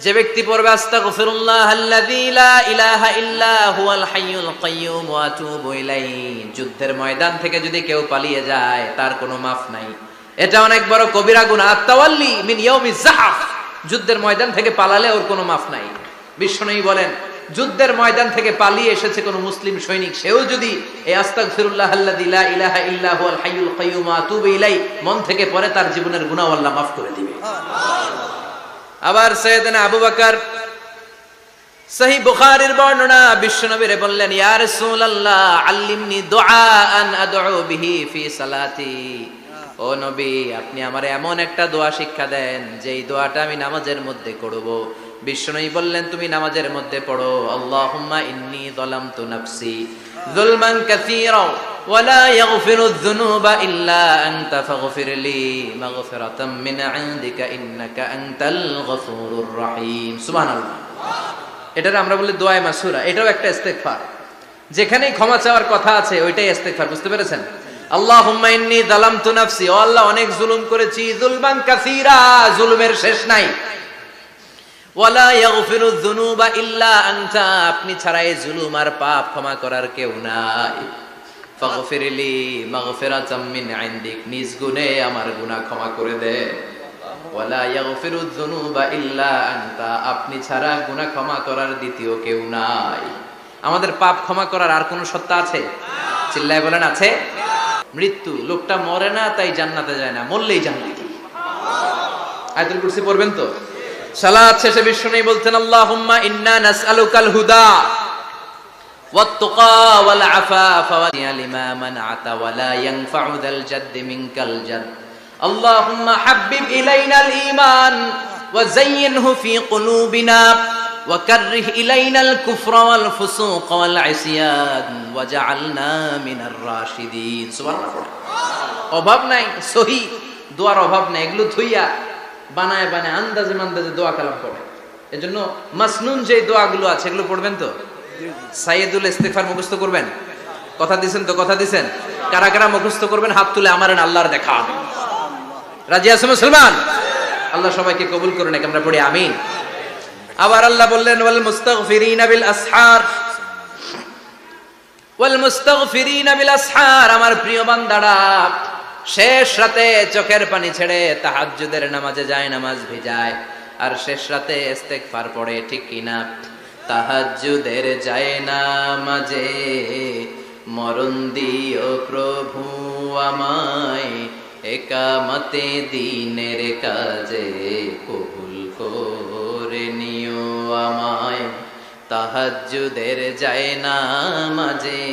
Speaker 1: যে ব্যক্তি পড়বে আস্তাগফিরুল্লাহ আল্লাযী লা ইলাহা ইল্লা হুয়াল হাইয়ুল কাইয়্যুম ওয়া আতুবু ইলাইহি, যুদ্ধের ময়দান থেকে যদি কেউ পালিয়ে যায়, তার কোনো মাফ নাই। এটা অনেক বড় কবিরা গুনাহ। আত-তাওয়াল্লি মিন ইয়াউমিজ যাহফ, যুদ্ধের ময়দান থেকে পালালে ওর কোনো মাফ নাই। বিশ্বনবী বলেন, যুদ্ধের ময়দান থেকে পালিয়ে এসেছে কোন মুসলিম সৈনিক, সেও যদি এই আস্তাগফিরুল্লাহ আল্লাযী লা ইলাহা ইল্লা হুয়াল হাইয়ুল কাইয়্যুম ওয়া আতুবু ইলাইহি মন থেকে পড়ে, তার জীবনের গুনাহ আল্লাহ মাফ করে দিবে। আবার সাইয়েদনা আবু বকর, সহিহ বুখারীর বর্ণনা, বিশ্বনবীরে বললেন, ইয়া রাসূলুল্লাহ আল্লিমনি দুআআন আদউ বিহি ফি সালাতি। ও নবী, আপনি আমারে এমন একটা দোয়া শিক্ষা দেন, যেই দোয়াটা আমি নামাজের মধ্যে করব। বিশ্বনবী বললেন, তুমি নামাজের মধ্যে পড়ো, আল্লাহুম্মা ইন্নী যালামতু নাফসি যুলমান কাসীরা ওয়া লা ইয়াগফিরুয যুনুবা ইল্লা আনতা ফাগফিরলি মাগফিরাতাম মিন ইনদিকা ইন্নাকা আনতাল গফুরুর রহিম। সুবহানাল্লাহ। এটারে আমরা বলি দোয়া মাসুরা। এটাও একটা ইস্তিগফার, যেখানেই ক্ষমা চাওয়ার কথা আছে ওইটাই ইস্তিগফার। বুঝতে পেরেছেন? আল্লাহুম্মা ইন্নী যালামতু নাফসি, ও আল্লাহ অনেক জুলুম করেছি, যুলমান কাসীরা, জুলুমের শেষ নাই। ওয়ালা ইয়াগফিরুয যুনুবা ইল্লা আনতা, আপনি ছাড়া এই জুলুম আর পাপ ক্ষমা করার কেউ নাই। ফাগফিরলি মাগফিরাতাম মিন ইনদিক, নিজ গুণে আমার গুনাহ ক্ষমা করে দে। ওয়ালা ইয়াগফিরুয যুনুবা ইল্লা আনতা, আপনি ছাড়া গুনাহ ক্ষমা করার দ্বিতীয় কেউ নাই। আমাদের পাপ ক্ষমা করার আর কোনো সত্তা আছে? চিল্লায় বলেন, আছে? মৃত্যু, লোকটা মরে না তাই জান্নাতে যায় না, মরলেই জান্নাতি। আয়াতুল কুরসি পড়বেন তো? সালাত শেষে বিশ্বনবী বলতেন, আল্লাহুম্মা ইন্না নাসআলুকাল হুদা والتقى والعفاف لما منعت ولا ينفع ذا الجد منك الجد اللهم حبب إلينا الإيمان وزينه في قلوبنا وكره إلينا الكفر والفسوق والعصيان وجعلنا من الراشدين سبحان الله অভাব নাই সহি দোয়ার অভাব নাই এগুলো থুইয়া বানায় বানায় আন্দাজে মান্দাজে দোয়া কালাম পড়ে এজন্য মাসনুন যে দোয়াগুলো আছে এগুলো পড়বেন তো সাইয়্যিদুল ইস্তিগফার মুখস্থ করবেন কথা দিবেন তো কথা দিবেন কারা কারা মুখস্থ করবেন হাত তুলে আমারেন আল্লাহর দেখা রাজি আছেন মুসলমান আল্লাহ সবাইকে কবুল করুন আমরা পড়ি আমিন আবার আল্লাহ বললেন ওয়াল মুস্তাগফিরিনা বিল আসহার ওয়াল মুস্তাগফিরিনা বিল আসহার আমার প্রিয় বান্দারা শেষ রাতে চোখের পানি ছেড়ে তাহাজ্জুদের নামাজে যায় নামাজ ভিজায় আর শেষ রাতে ইস্তেগফার পড়ে ঠিক কিনা তাহাজ্জুদের যায় নামাজে মরণ দিও প্রভু আমায় একামতে দ্বীনের কাজে কবুল করে নিও আমায় তাহাজ্জুদের যায় নামাজে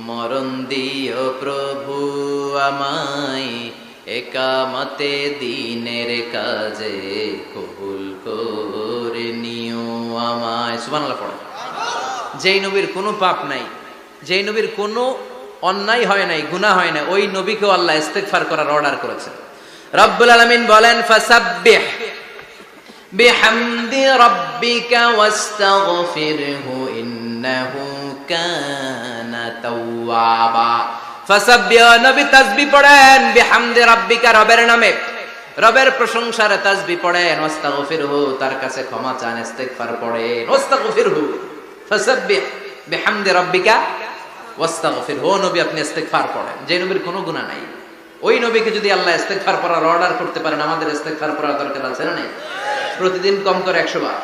Speaker 1: মরণ দিও প্রভু আমায় একামতে দ্বীনের কাজে কবুল করে নিও আমায় সুবহানাল্লাহ পড়ে যেই নবীর কোনো পাপ নাই যেই নবীর কোনো অন্যায় হয় নাই গুনাহ হয় না ওই নবীকেও আল্লাহ ইস্তিগফার করার অর্ডার করেছেন রব্বুল আলামিন বলেন ফাসাব্বিহ বিহামদি রাব্বিকা ওয়াস্তাগফিরহু ইন্নাহু কানা তাওয়াবা ফাসাব্বিহ নবী তাসবিহ পড়েন বিহামদি রাব্বিকা রবের নামে রবের প্রশংসার তাসবিহ পড়েন ওয়াস্তাগফিরহু তার কাছে ক্ষমা চান ইস্তিগফার পড়েন ওয়াস্তাগফিরহু ফাসাব্বিহ বিহামদি রাব্বিকা ওয়াস্তাগফিরহু নবী আপনি ইস্তিগফার পড়েন যে নবীর কোনো গুনাহ নাই ওই নবীকে যদি আল্লাহ ইস্তিগফার করার অর্ডার করতে পারেন আমাদের ইস্তিগফার করার দরকার আছে না নাই প্রতিদিন কম করে 100 বার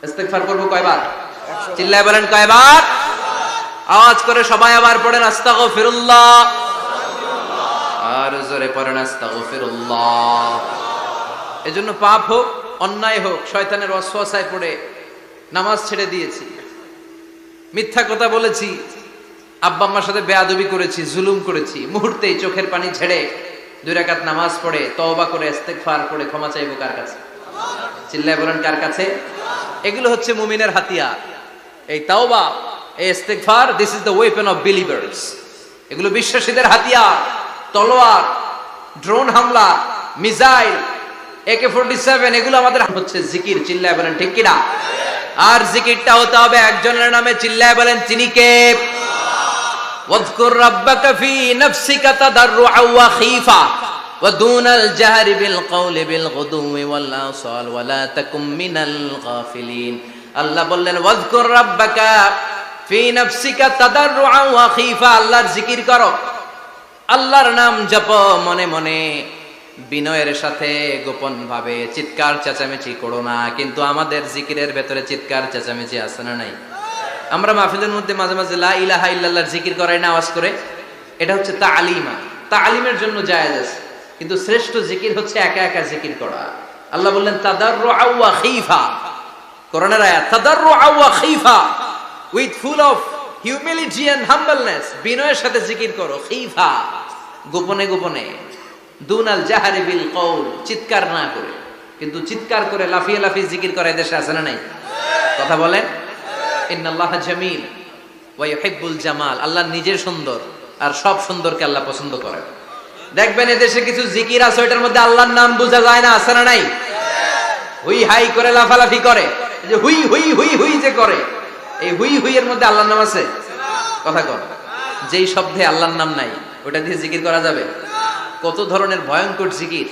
Speaker 1: ইস্তিগফার করব কয়বার চিল্লায় বলেন কয়বার আওয়াজ করে সবাই আবার পড়েন আস্তাগফিরুল্লাহ আর জোরে পড়েন আস্তাগফিরুল্লাহ এজন্য পাপ হোক অন্যায় হোক শয়তানের ওয়াসওয়াসায় পড়ে নামাজ ছেড়ে দিয়েছি মিথ্যা কথা বলেছি আব্বা আম্মার সাথে বেয়াদবি করেছি জুলুম করেছি মুহূর্তেই চোখের পানি ছেড়ে 2 রাকাত নামাজ পড়ে তওবা করে ইস্তিগফার করে ক্ষমা চাইবো কার কাছে চিল্লায় বলেন কার কাছে এগুলো হচ্ছে মুমিনের হাতিয়ার এই তাওবা এই ইস্তিগফার this is the weapon of believers এগুলো বিশ্বাসীদের হাতিয়ার তলোয়ার ড্রোন হামলা মিসাইল AK-47 এগুলো আমাদের হচ্ছে জিকির চিল্লায় বলেন ঠিক কি না আর জিকিরটা হতে হবে একজনের নামে চিল্লায় বলেন তিনি কে واذكر ربك في نفسك تضرعا وخيفا ودون الجهر بالقول بالغدو والآصال ولا تكن من الغافلين আল্লাহ বললেন واذكر ربك في نفسك تضرعا وخيفا আল্লাহর জিকির করো আল্লাহর নাম জপো মনে মনে বিনয়ের সাথে গোপন ভাবে চিৎকার চেঁচামেচি করো না কিন্তু আমাদের জিকিরের ভেতরে চিৎকার চেঁচামেচি আছে না নাই আমরা মাহফিলের মধ্যে মাঝে মাঝে লা ইলাহা ইল্লাল্লাহর জিকির করাই না আওয়াজ করে এটা হচ্ছে তালিমা তালিমের জন্য জায়েজ আছে কিন্তু শ্রেষ্ঠ জিকির হচ্ছে একা একা জিকির করা আল্লাহ বললেন তাদাররুআ ওয়া খিফা কোরআনের আয়াত তাদাররুআ ওয়া খিফা with full of humility and humbleness বিনয়ের সাথে জিকির করো খিফা গোপনে গোপনে দুনাল জাহরি বিল কওল চিৎকার না করে কিন্তু চিৎকার করে লাফিয়ে লাফিয়ে জিকির করে দেশে আছে না নাই কথা বলেন ইন্নাল্লাহা জামিল ওয়া ইউহিব্বুল জামাল আল্লাহ নিজে সুন্দর আর সব সুন্দরকে আল্লাহ পছন্দ করেন দেখবেন এদেশে কিছু জিকির আছে ওটার মধ্যে আল্লাহর নাম বোঝা যায় না আছে না নাই হুই হাই করে লাফালাফি করে যে হুই হুই হুই হুই যে করে এই হুই হুই এর মধ্যে আল্লাহর নাম আছে কথা কর যেই শব্দে আল্লাহর নাম নাই ওটা দিয়ে জিকির করা যাবে কত ধরনের ভয়ঙ্কর জিকির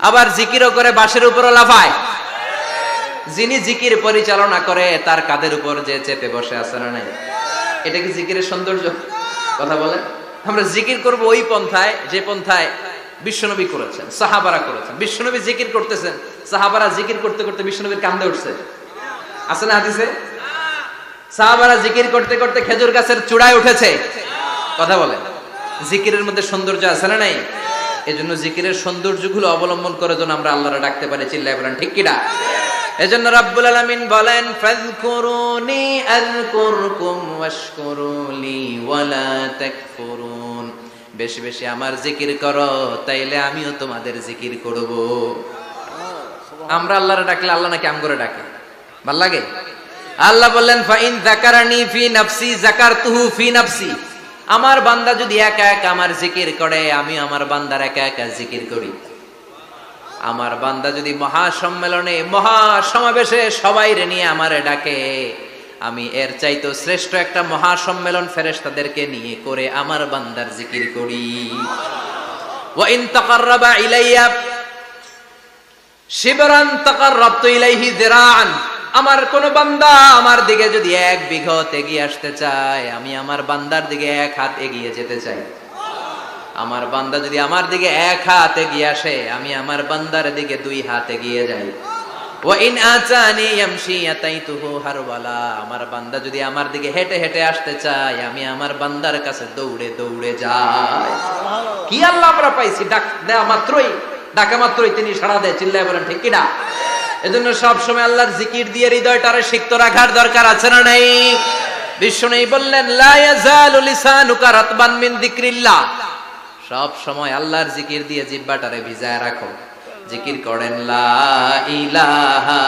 Speaker 1: আবার জিকিরও করে বাঁশের উপরও লাফায় যিনি জিকির পরিচালনা করে তার কাঁধের উপর যে চেপে বসে আছে না নাই এটা কি জিকিরের সৌন্দর্য কথা বলেন আমরা জিকির করব ওই পন্থায় যে পন্থায় বিশ্বনবী করেছেন সাহাবারা করেছেন বিশ্বনবী জিকির করতেছেন সাহাবারা জিকির করতে করতে বিশ্বনবীর কাঁধে উঠছে আছে না হাদিসে সাহাবারা জিকির করতে করতে খেজুর গাছের চূড়ায় উঠেছে কথা বলেন জিকিরের মধ্যে সৌন্দর্য আছে না নাই এজন্য জিকিরের সৌন্দর্যগুলো অবলম্বন করে যেন আমরা আল্লাহরে ডাকতে পারি চিল্লায় বলেন ঠিক কি না এজন্য রাব্বুল আলামিন বলেন ফাযকুরুনি আযকুরকুম ওয়াশকুরুলি ওয়ালা তাকফুরুন, বেশি বেশি আমার জিকির করো তাইলে আমিও তোমাদের জিকির করব। আমরা আল্লাহরে ডাকলে আল্লাহ নাকি আম করে ডাকে, ভাল লাগে? আল্লাহ বললেন ফাইন যাকারানি ফি নাফসি যাকারতুহু ফি নাফসি, আমার বান্দা যদি একা একা আমার জিকির করে আমি আমার বান্দার একা একা জিকির করি। আমার বান্দা যদি মহাসম্মেলনে মহাসমাবেশে সবাইরে নিয়ে আমারে ডাকে, আমি এর চাইতো শ্রেষ্ঠ একটা মহাসম্মেলন ফেরেশতাদেরকে নিয়ে করে আমার বান্দার জিকির করি। ওয়া ইন তাকাররাবা ইলাইয়া শিবরান তাকাররাবতু ইলাইহি যিরাআন, আমার কোন বান্দা আমার দিকে যদি এক বিঘত এগিয়ে আসতে চায় আমি আমার বান্দার দিকে এক হাত এগিয়ে যেতে চাই। আমার বান্দা যদি আমার দিকে এক হাত এগিয়ে আসে আমি আমার বান্দার দিকে দুই হাত এগিয়ে যাই। ওয়া ইন আতানি ইয়ামশি আতাইতুহু হারওয়ালা, আমার বান্দা যদি আমার দিকে হেঁটে হেঁটে আসতে চায় আমি আমার বান্দার কাছে দৌড়ে দৌড়ে যাই। কি আল্লাহ আমরা পাইছি, ডাক দেয়া মাত্রই, ডাকা মাত্রই তিনি সাড়া দেয়। চিল্লায় বলেন ঠিক কিনা? এজন্য সব সময় আল্লাহর জিকির দিয়ে হৃদয়টারে সিক্ত রাখার দরকার আছে না নাই? বিশ্বনবী বললেন লা ইয়াজালু লিসানুকা রাতবান মিন যিকরিল্লাহ, সব সময় আল্লাহর জিকির দিয়ে জিহ্বাটারে ভিজায় রাখো। জিকির করেন লা ইলাহা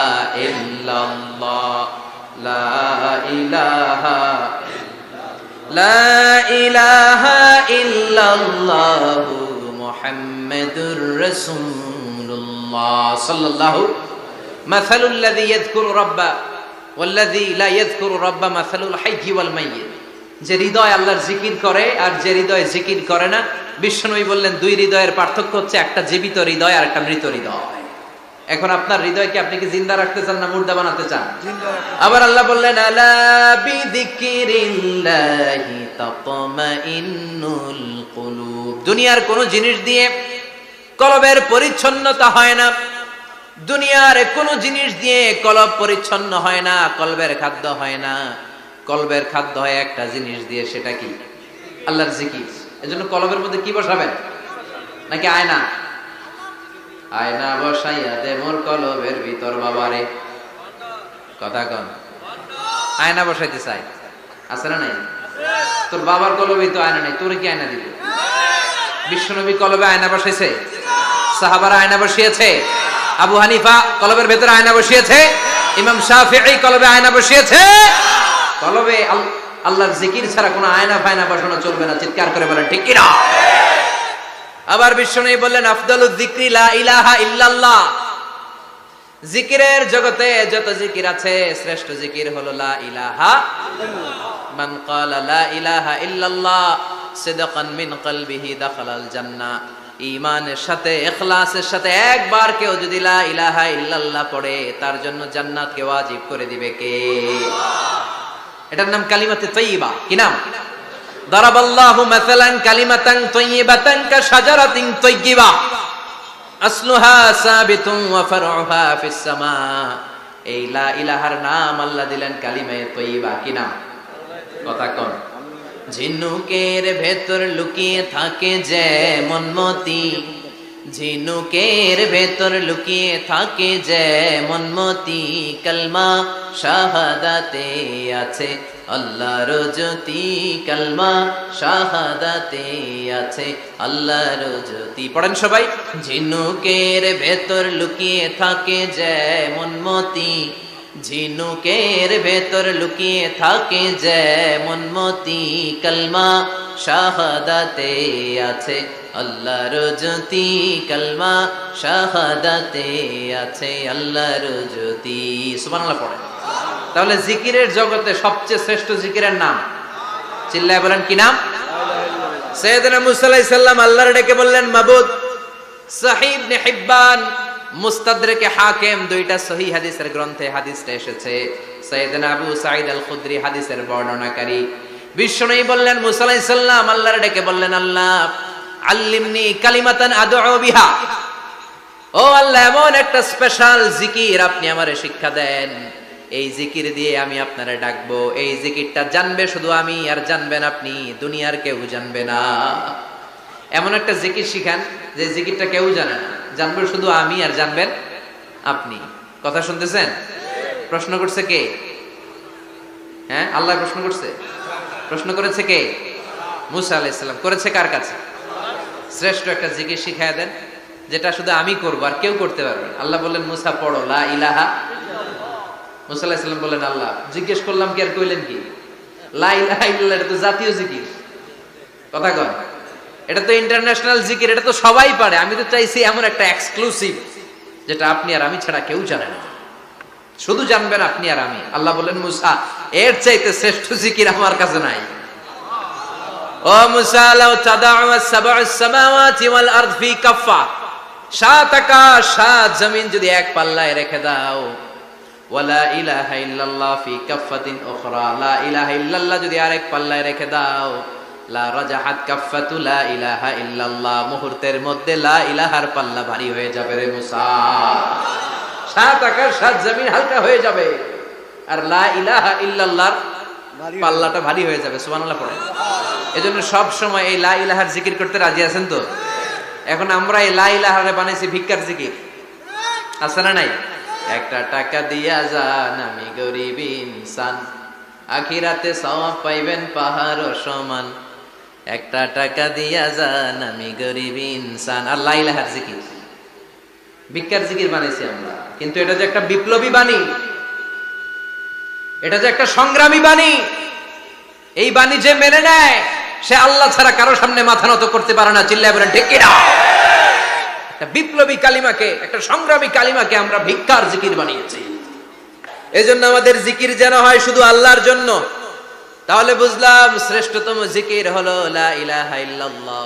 Speaker 1: ইল্লাল্লাহ, লা ইলাহা লা ইলাহা ইল্লাল্লাহু মুহাম্মাদুর রাসূলুল্লাহ সাল্লাল্লাহু মাসালুল লাযী ইয়াযকুরু রাব্বা ওয়াল লাযী লা ইয়াযকুরু রাব্বা মাসালুল হাইয়্যি ওয়াল মাইয়্যিত, যে হৃদয় আল্লাহর জিকির করে আর যে হৃদয় জিকির করে না, বিশ্বনবী বললেন দুই হৃদয়ের পার্থক্য হচ্ছে একটা জীবিত হৃদয় আর একটা মৃত হৃদয়। এখন আপনার হৃদয়কে আপনি কি জিন্দা রাখতে চান না মুর্দা বানাতে চান? আবার আল্লাহ বললেন আলা বিযিকরিল্লাহি তাতমাইন্নুল কুলুব, দুনিয়ার কোন জিনিস দিয়ে কলবের পরিচ্ছন্নতা হয় না, দুনিয়ার কোন জিনিস দিয়ে কলব পরিচ্ছন্ন হয় না, কলবের খাদ্য হয় না। কলবের খাদ্য হয় একটা জিনিস দিয়ে, সেটা কি? আল্লাহর জিকির। এজন্য কলবের মধ্যে কি বসাবেন? নাকি আয়না? আয়না বসাইয়া দে মোর কলবের ভিতর বাবারে, কথা কন। আয়না বসাইতে চাই, আছে না নাই? তোর বাবার কলবে তো আয়না নাই, তোরে কি আয়না দিব? বিশ্বনবী কলবে আয়না বসাইছে? সাহাবারা আয়না বসিয়েছে? আবু হানিফা কলবের ভেতরে আয়না বসিয়েছে? ইমাম শাফিঈ কলবে আয়না বসিয়েছে? কলবে আল্লাহর জিকির ছাড়া কোনো আয়না ফায়না বসানো চলবে না। চিৎকার করে বলেন ঠিক কিনা? আবার বিশ্বনবী বললেন আফদালুয যিকরি লা ইলাহা ইল্লাল্লাহ, জিকিরের জগতে যত জিকির আছে শ্রেষ্ঠ জিকির হলো লা ইলাহা ইল্লাল্লাহ। মান ক্বালা লা ইলাহা ইল্লাল্লাহ সিদকান মিন কলবিহি দাখালাল জান্নাহ, ঈমানের সাথে ইখলাসের সাথে একবার কেউ যদি লা ইলাহা ইল্লাল্লাহ পড়ে তার জন্য জান্নাতকে ওয়াজিব করে দিবে কে? এটার নাম কালিমাতে তাইয়্যিবা। কি নাম? দারাবাল্লাহু মাসালান কালিমাতান তাইয়্যিবাতান কাশাজারাতিন তাইয়্যিবা আসলুহা সাবিতুন ওয়া ফারউহা ফিস সামা। এই লা ইলাহার নাম আল্লাহ দিলেন কালিমায়ে তাইয়্যিবা। কি নাম? কথা কোন? ঝিনুকের ভেতর লুকিয়ে থাকে যেমন মতি, ঝিনুকের ভেতর লুকিয়ে থাকে যেমন মতি, কালমা শাহাদাতে আছে আল্লাহর জ্যোতি, কালমা শাহাদাতে আছে আল্লাহর জ্যোতি। পড়েন সবাই। ঝিনুকের ভেতর লুকিয়ে থাকে যেমন মতি, ঝিনুকের ভেতর লুকিয়ে থাকে যেমন মতি, কালমা শাহাদাতে আছে আল্লাহর জ্যোতি, কালমা শাহাদাতে আছে আল্লাহর জ্যোতি। সুবহানাল্লাহ পড়েন। তাহলে জিকিরের জগতে সবচেয়ে শ্রেষ্ঠ জিকিরের নাম, চিল্লায় বলেন কি নাম? সাইয়েদনা মুসা আলাইহিস সালাম আল্লাহর ডেকে বললেন মাবুদ। সহিহ ইবনে হিব্বান, মুস্তাদরাকে হাকিম, দুইটা সহিহ হাদিসের গ্রন্থে হাদিসটা এসেছে। সাইয়েদনা আবু সাঈদ আল খুদরি হাদিসের বর্ণনাকারী। বিশ্বনবী বললেন মুসা আলাইহিস সালাম আল্লাহর ডেকে বললেন আল্লাহ আল্লিমনি কালিমাতান আদউ বিহা, ও আল্লাহ এমন একটা স্পেশাল জিকির আপনি আমারে শিক্ষা দেন, এই জিকির দিয়ে আমি আপনারে ডাকবো। এই জিকিরটা জানবে শুধু আমি আর জানবেন আপনি, দুনিয়ার কেউ জানবে না। এমন একটা জিকির শিখান যে জিকিরটা কেউ জানে না, জানবে শুধু আমি আর জানবেন আপনি। কথা শুনতেছেন? প্রশ্ন করছে কে? হ্যাঁ, আল্লাহ প্রশ্ন করছে। প্রশ্ন করেছে কে? মুসা আলাইহিস সালাম। করেছে কার কাছে? শ্রেষ্ঠ একটা জিকির শিখায়া দেন যেটা শুধু আমি করবো আর কেউ করতে পারবে না। আল্লাহ বললেন মুসা পড়ো লা ইলাহা। মুসা আলাইহিস সালাম বললেন আল্লাহ জিজ্ঞেস করলাম কি আর কইলেন কি? লা ইলাহা ইল্লাল্লাহ, এটা তো জাতীয় জিকির। কথা কয়, এটা তো ইন্টারন্যাশনাল জিকির, এটা তো সবাই পারে। আমি তো চাইছি এমন একটা এক্সক্লুসিভ যেটা আপনি আর আমি ছাড়া কেউ জানে না, শুধু জানবেন আপনি আর আমি। আল্লাহ বললেন মুসা এর চাইতে শ্রেষ্ঠ জিকির আমার কাছে নাই। ও মুসা লাউ তাদাউ সাবউস সামাওয়াতি ওয়াল আরদ ফি কাফা, সাত আকাশ সাত জমিন যদি এক পাল্লায় রেখে দাও, ওয়ালা ইলাহা ইল্লাল্লাহ ফি কাফাতিন উখরা, লা ইলাহা ইল্লাল্লাহ যদি আরেক পাল্লায় রেখে দাও, লা রাজাহাত কাফাতু লা ইলাহা ইল্লাল্লাহ, মুহূর্তের মধ্যে লা ইলাহার পাল্লা ভারী হয়ে যাবে রে মুসা। সাত আকাশ সাত জমিন হালকা হয়ে যাবে আর লা ইলাহা ইল্লাল্লাহর পাল্লাটা ভারী হয়ে যাবে। সুবহানাল্লাহ পড়েন। এজন্য সব সময় এই লা ইলাহার জিকির করতে রাজি আছেন তো? এখন আমরা এই লা ইলাহারে বানাইছি ভিক্ষার জিকির, আছে না নাই? একটা টাকা দিয়া যান আমি গরিব ইনসান, আখিরাতে সওয়াব পাইবেন পাহাড় সমান। একটা টাকা দিয়া যান আমি গরিব ইনসান, আর লা ইলাহার জিকির ভিক্ষার জিকির বানাইছি আমরা। কিন্তু এটা যে একটা বিপ্লবী বাণী, এটা যে একটা সংগ্রামী বাণী, এই বাণী যে মেনে নেয় সে আল্লাহ ছাড়া কারো সামনে মাথা নত করতে পারে না। চিল্লায় বলেন ঠিক কিনা? একটা বিপ্লবী কালিমাকে, একটা সংগ্রামী কালিমাকে আমরা ভিক্ষার জিকির বানিয়েছি। এজন্য আমাদের জিকির যেন হয় শুধু আল্লাহর জন্য। তাহলে বুঝলাম শ্রেষ্ঠতম জিকির হলো লা ইলাহা ইল্লাল্লাহ।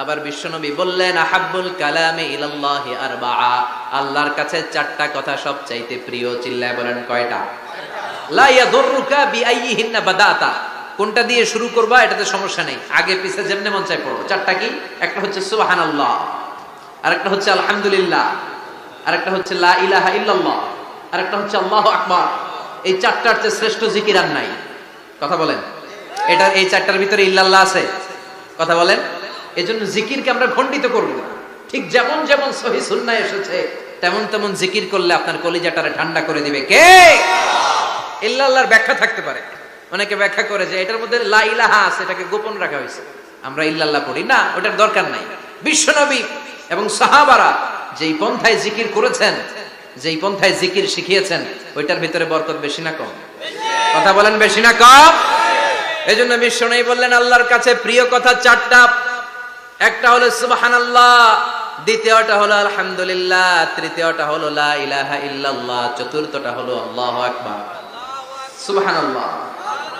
Speaker 1: আবার বিশ্বনবী বললেন আহাব্বুল কালামি ইলাল্লাহি আরবাআ, আল্লাহর কাছে চারটা কথা সবচাইতে প্রিয়। চিল্লায় বলেন কয়টা? লা ইয়াদুররুকা বিআইয়িহিন্না বাদাতা, কোনটা দিয়ে শুরু করবা এটাতে সমস্যা নেই, আগে পিছে যেমনে মন চাই পড়ো। চারটা কি? একটা হচ্ছে সুবহানাল্লাহ, আরেকটা হচ্ছে আলহামদুলিল্লাহ, আরেকটা হচ্ছে লা ইলাহা ইল্লাল্লাহ, আরেকটা হচ্ছে আল্লাহু আকবার। এই চারটার চেয়ে শ্রেষ্ঠ জিকির আর নাই। কথা বলেন, এটা এই চারটার ভিতরে ইল্লাল্লাহ আছে? কথা বলেন। এজন্য জিকিরকে আমরা খণ্ডিত করব না। ঠিক যেমন যেমন সহিহ সুন্নাহ এসেছে তেমন তেমন জিকির করলে আপনার কলিজাটারে ঠান্ডা করে দিবে কে? ইল্লাল্লাহর ব্যাখ্যা থাকতে পারে, অনেকে ব্যাখ্যা করে যে এটার মধ্যে লা ইলাহা আছে, এটাকে গোপন রাখা হয়েছে, আমরা ইল্লাল্লাহ পড়ি না, ওটার দরকার নাই। বিশ্বনবী এবং সাহাবারা যেই পন্থায় জিকির করেছেন, যেই পন্থায় জিকির শিখিয়েছেন, ওইটার ভিতরে বরকত বেশি না কম? কথা বলেন বেশি না কম? এজন্য বিশ্বনবী বললেন আল্লাহর কাছে প্রিয় কথা চারটা। একটা হলো সুবহানাল্লাহ, দ্বিতীয়টা হলো আলহামদুলিল্লাহ, তৃতীয়টা হলো লা ইলাহা ইল্লাল্লাহ, চতুর্থটা হলো আল্লাহু আকবার। সুবহানাল্লাহ,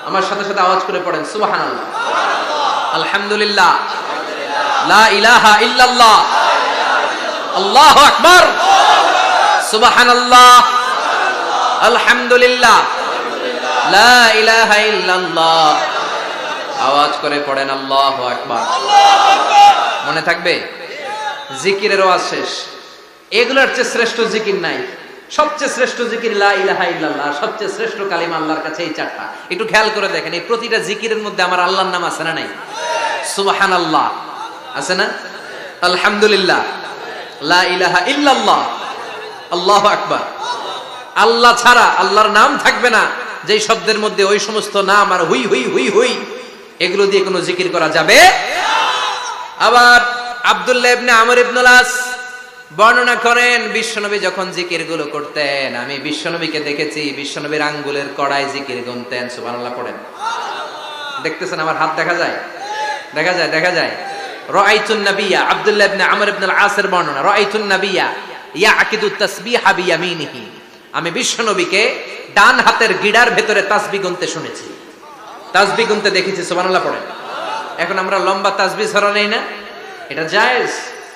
Speaker 1: আমার সাথে সাথে আওয়াজ করে পড়েন সুবহানাল্লাহ, আলহামদুলিল্লাহ, লা ইলাহা ইল্লাল্লাহ, আল্লাহু আকবার, সুবহানাল্লাহ, আলহামদুলিল্লাহ, লা ইলাহা ইল্লাল্লাহ। আওয়াজ করে পড়েন আল্লাহু আকবার। মনে থাকবে? জিকিরের ওয়াজ শেষ। এগুলোর চেয়ে শ্রেষ্ঠ জিকির নাই। সবচেয়ে শ্রেষ্ঠ জিকির লা ইলাহা ইল্লাল্লাহ, সবচেয়ে শ্রেষ্ঠ কালিমা আল্লাহর কাছে এই চারটা। একটু খেয়াল করে দেখেন, এই প্রতিটা জিকিরের মধ্যে আমার আল্লাহর নাম আছে না নাই? সুবহানাল্লাহ আছে না? আলহামদুলিল্লাহ, লা ইলাহা ইল্লাল্লাহ, আল্লাহু আকবার। আল্লাহ ছাড়া আল্লাহর নাম থাকবে না যেই শব্দের মধ্যে ওই সমস্ত নাম আর হুই হুই হুই হুই এগুলো দিয়ে কোনো জিকির করা যাবে। আবার আব্দুল্লাহ ইবনে আমর ইবনুল আস বর্ণনা করেন বিশ্বনবী যখন জিকির গুলো করতেন, আমি বিশ্বনবীকে দেখেছি বিশ্বনবীর আঙ্গুলের কড়াই জিকির গুনতেন। সুবহানাল্লাহ পড়েন। দেখতেছেন আমার হাত দেখা যায়? দেখা যায়, দেখা যায়। রাআইতুন নাবিয়্যা, আব্দুল্লাহ ইবনে আমর ইবনুল আসের বর্ণনা, রাআইতুন নাবিয়্যা ইয়াকিদু তাসবিহা বিয়ামিনিহি, আমি বিশ্বনবীকে ডান হাতের গিড়ার ভেতরে তাসবিহ গুনতে শুনেছি, তাসবিহ গুনতে দেখেছি। সুবহানাল্লাহ পড়েন। এখন আমরা লম্বা তাসবিহ ছড়া নেই না, এটা জায়েজ,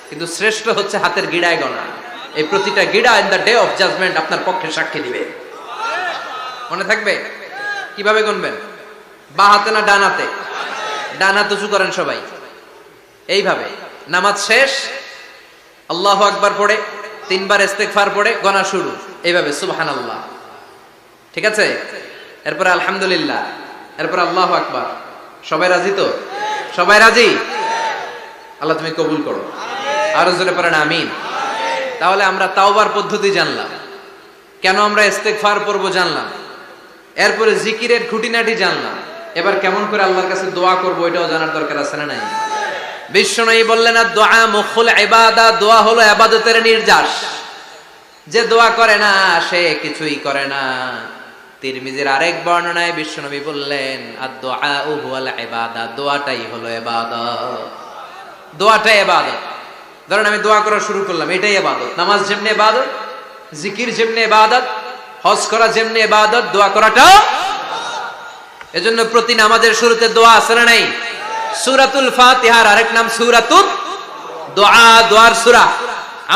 Speaker 1: কিন্তু শ্রেষ্ঠ হচ্ছে হাতের গিড়ায় গণা। এই প্রতিটা গিড়া in the day of judgement আপনার পক্ষে সাক্ষী দিবে। মনে থাকবে? কিভাবে গুনবেন? বাঁ হাতে না ডান হাতে? ডান হাত উঁচু করেন সবাই, এইভাবে। নামাজ শেষ, আল্লাহু আকবার পড়ে 3 বার ইস্তেগফার পড়ে গণা শুরু, এইভাবে সুবহানাল্লাহ। ঠিক আছে? এরপর আলহামদুলিল্লাহ, এরপর আল্লাহু আকবার। সবাই রাজি তো? সবাই রাজি? আল্লাহ তুমি কবুল করো। আরো জোরে পড়েন আমিন। তাহলে আমরা তাওবার পদ্ধতি জানলাম। কেন আমরা ইস্তেগফার পড়ব জানলাম, এরপরে জিকিরের খুঁটিনাটি জানলাম, এবার কেমন করে আল্লাহর কাছে দোয়া করব এটাও জানার দরকার আছে না নাই? বিশ্বনবী বললেন আর দোয়া মুখুল ইবাদা, দোয়া হলো ইবাদতের নির্যাস। যে দোয়া করে না সে কিছুই করে না। তিরমিজির আরেক বর্ণনায় বিশ্বনবী বললেন আর দোয়া হুয়াল ইবাদা, দোয়াটাই হলো ইবাদত। দোয়াটাই ইবাদত। ধরেন আমি দোয়া করা শুরু করলাম, এটাই ইবাদত। নামাজ যেমনি ইবাদত, জিকির যেমনি ইবাদত, হজ করা যেমনি ইবাদত, দোয়া করাটাও। এজন্য প্রতি নামাজের শুরুতে দোয়া আছে না নাই? সূরাতুল ফাতিহার আরেক নাম সূরাতুদ দোয়া, দোয়ার সূরা।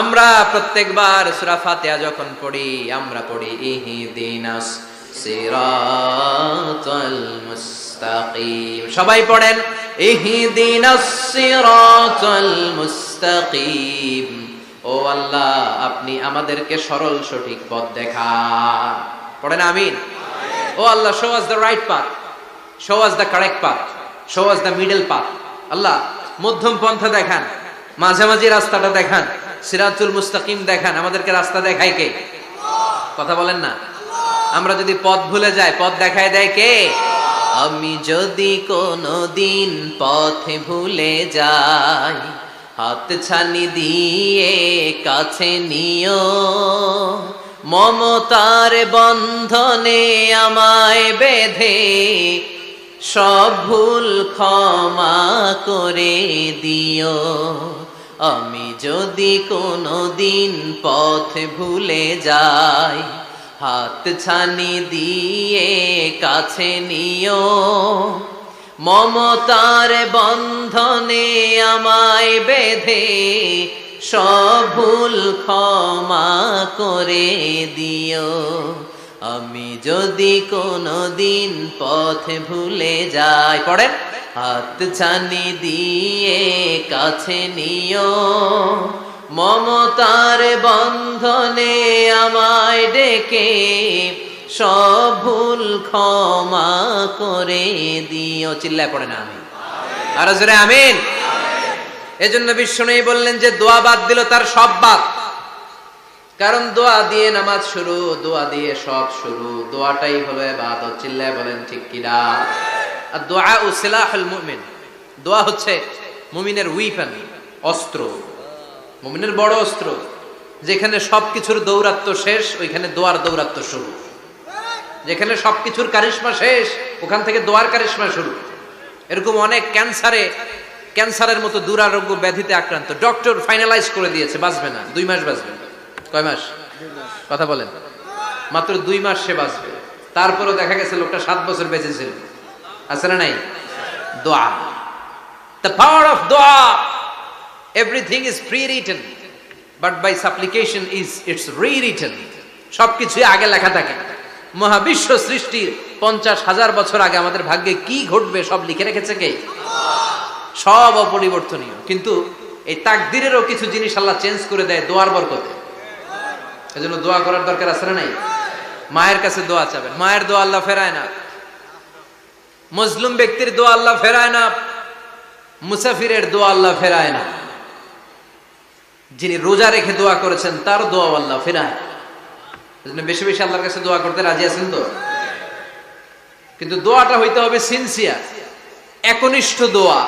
Speaker 1: আমরা প্রত্যেকবার সূরা ফাতিহা যখন পড়ি আমরা পড়ি ইহদিনাস সিরাতাল মুস্তাকিম। সবাই পড়েন ইহদিনাস সিরাতাল মুস্তাকিম। ও আল্লাহ, আপনি আমাদেরকে সরল সঠিক পথ দেখান। পড়েন আমিন। ও আল্লাহ, show us the right path, show us the correct path, show us the middle path. আল্লাহ, মধ্যম পন্থা দেখান, মাঝামাঝি রাস্তাটা দেখান, সিরাতুল মুস্তাকিম দেখান। আমাদেরকে রাস্তা দেখায় কে? কথা বলেন না। আমরা যদি পথ ভুলে যাই, পথ দেখায় দেয় কে? আমি যদি কোনদিন পথে ভুলে যাই, হাত ছানি দিয়ে কাছে নিও, মমতার বন্ধনে আমায় বেঁধে সব ভুল ক্ষমা করে দিও। আমি যদি কোনদিন পথ ভুলে যাই, হাত ছানি দিয়ে কাছে নিও, মমতার বন্ধনে আমায় বেঁধে সব ভুল ক্ষমা করে দিও। আমি যদি কোনদিন পথ ভুলে যাই, পড়েন, হাত ছানি দিয়ে কাছে নিও, মমতার বন্ধনে আমায় ডেকে সব ভুল ক্ষমা করে দিও। চিল্লায় পড়ে না আমি আর জোরে আমিন। এজন্য বিশ্বনবী বললেন যে দোয়া বাদ দিল তার সব বাদ। কারণ দোয়া দিয়ে নামাজ শুরু, দোয়া দিয়ে সব শুরু, দোয়াটাই হলো ইবাদত। চিল্লায় বলেন ঠিক কিনা? আর দোয়া ও সিলাহুল মুমিন, দোয়া হচ্ছে মুমিনের উইপন, অস্ত্র, মুমিনের বড় অস্ত্র। যেখানে সবকিছুর দৌরাত্ম্য শেষ, ওইখানে দোয়ার দৌরাত্ম্য শুরু। যেখানে সবকিছুর কারিশমা শেষ, ওখান থেকে দোয়ার কারিশমা শুরু। এরকম অনেক ক্যান্সারের মতো দুরারোগ্য ব্যাধিতে আক্রান্ত, ডক্টর ফাইনালাইজ করে দিয়েছে বাঁচবে না, 2 মাস বাঁচবে। কয় মাস? কথা বলেন। মাত্র 2 মাস সে বাঁচবে। তারপরেও দেখা গেছে লোকটা 7 বছর বেঁচে ছিল। আছে না নাই? দোয়া, the power of দোয়া। Everything is pre-written, but by supplication is it's rewritten. সবকিছুই আগে লেখা থাকে। মহাবিশ্ব সৃষ্টির 50,000 বছর আগে আমাদের ভাগ্যে কি ঘটবে সব লিখে রেখেছে কে? সব অপরিবর্তনীয়। কিন্তু এই তাকদিরেরও কিছু জিনিস আল্লাহ চেঞ্জ করে দেয় দোয়ার বরকতে। এজন্য দোয়া করার দরকার আছে না নাই? মায়ের কাছে দোয়া চাবেন, মায়ের দোয়া আল্লাহ ফেরায় না। মজলুম ব্যক্তির দোয়া আল্লাহ ফেরায় না। মুসাফিরের দোয়া আল্লাহ ফেরায় না। যিনি রোজা রেখে দোয়া করেছেন তার দোয়া আল্লাহ ফেরায়। এজন্য বেশি বেশি আল্লাহর কাছে দোয়া করতে রাজি আছেন তো? কিন্তু দোয়াটা হইতে হবে সিনসিয়ার, একনিষ্ঠ দোয়া।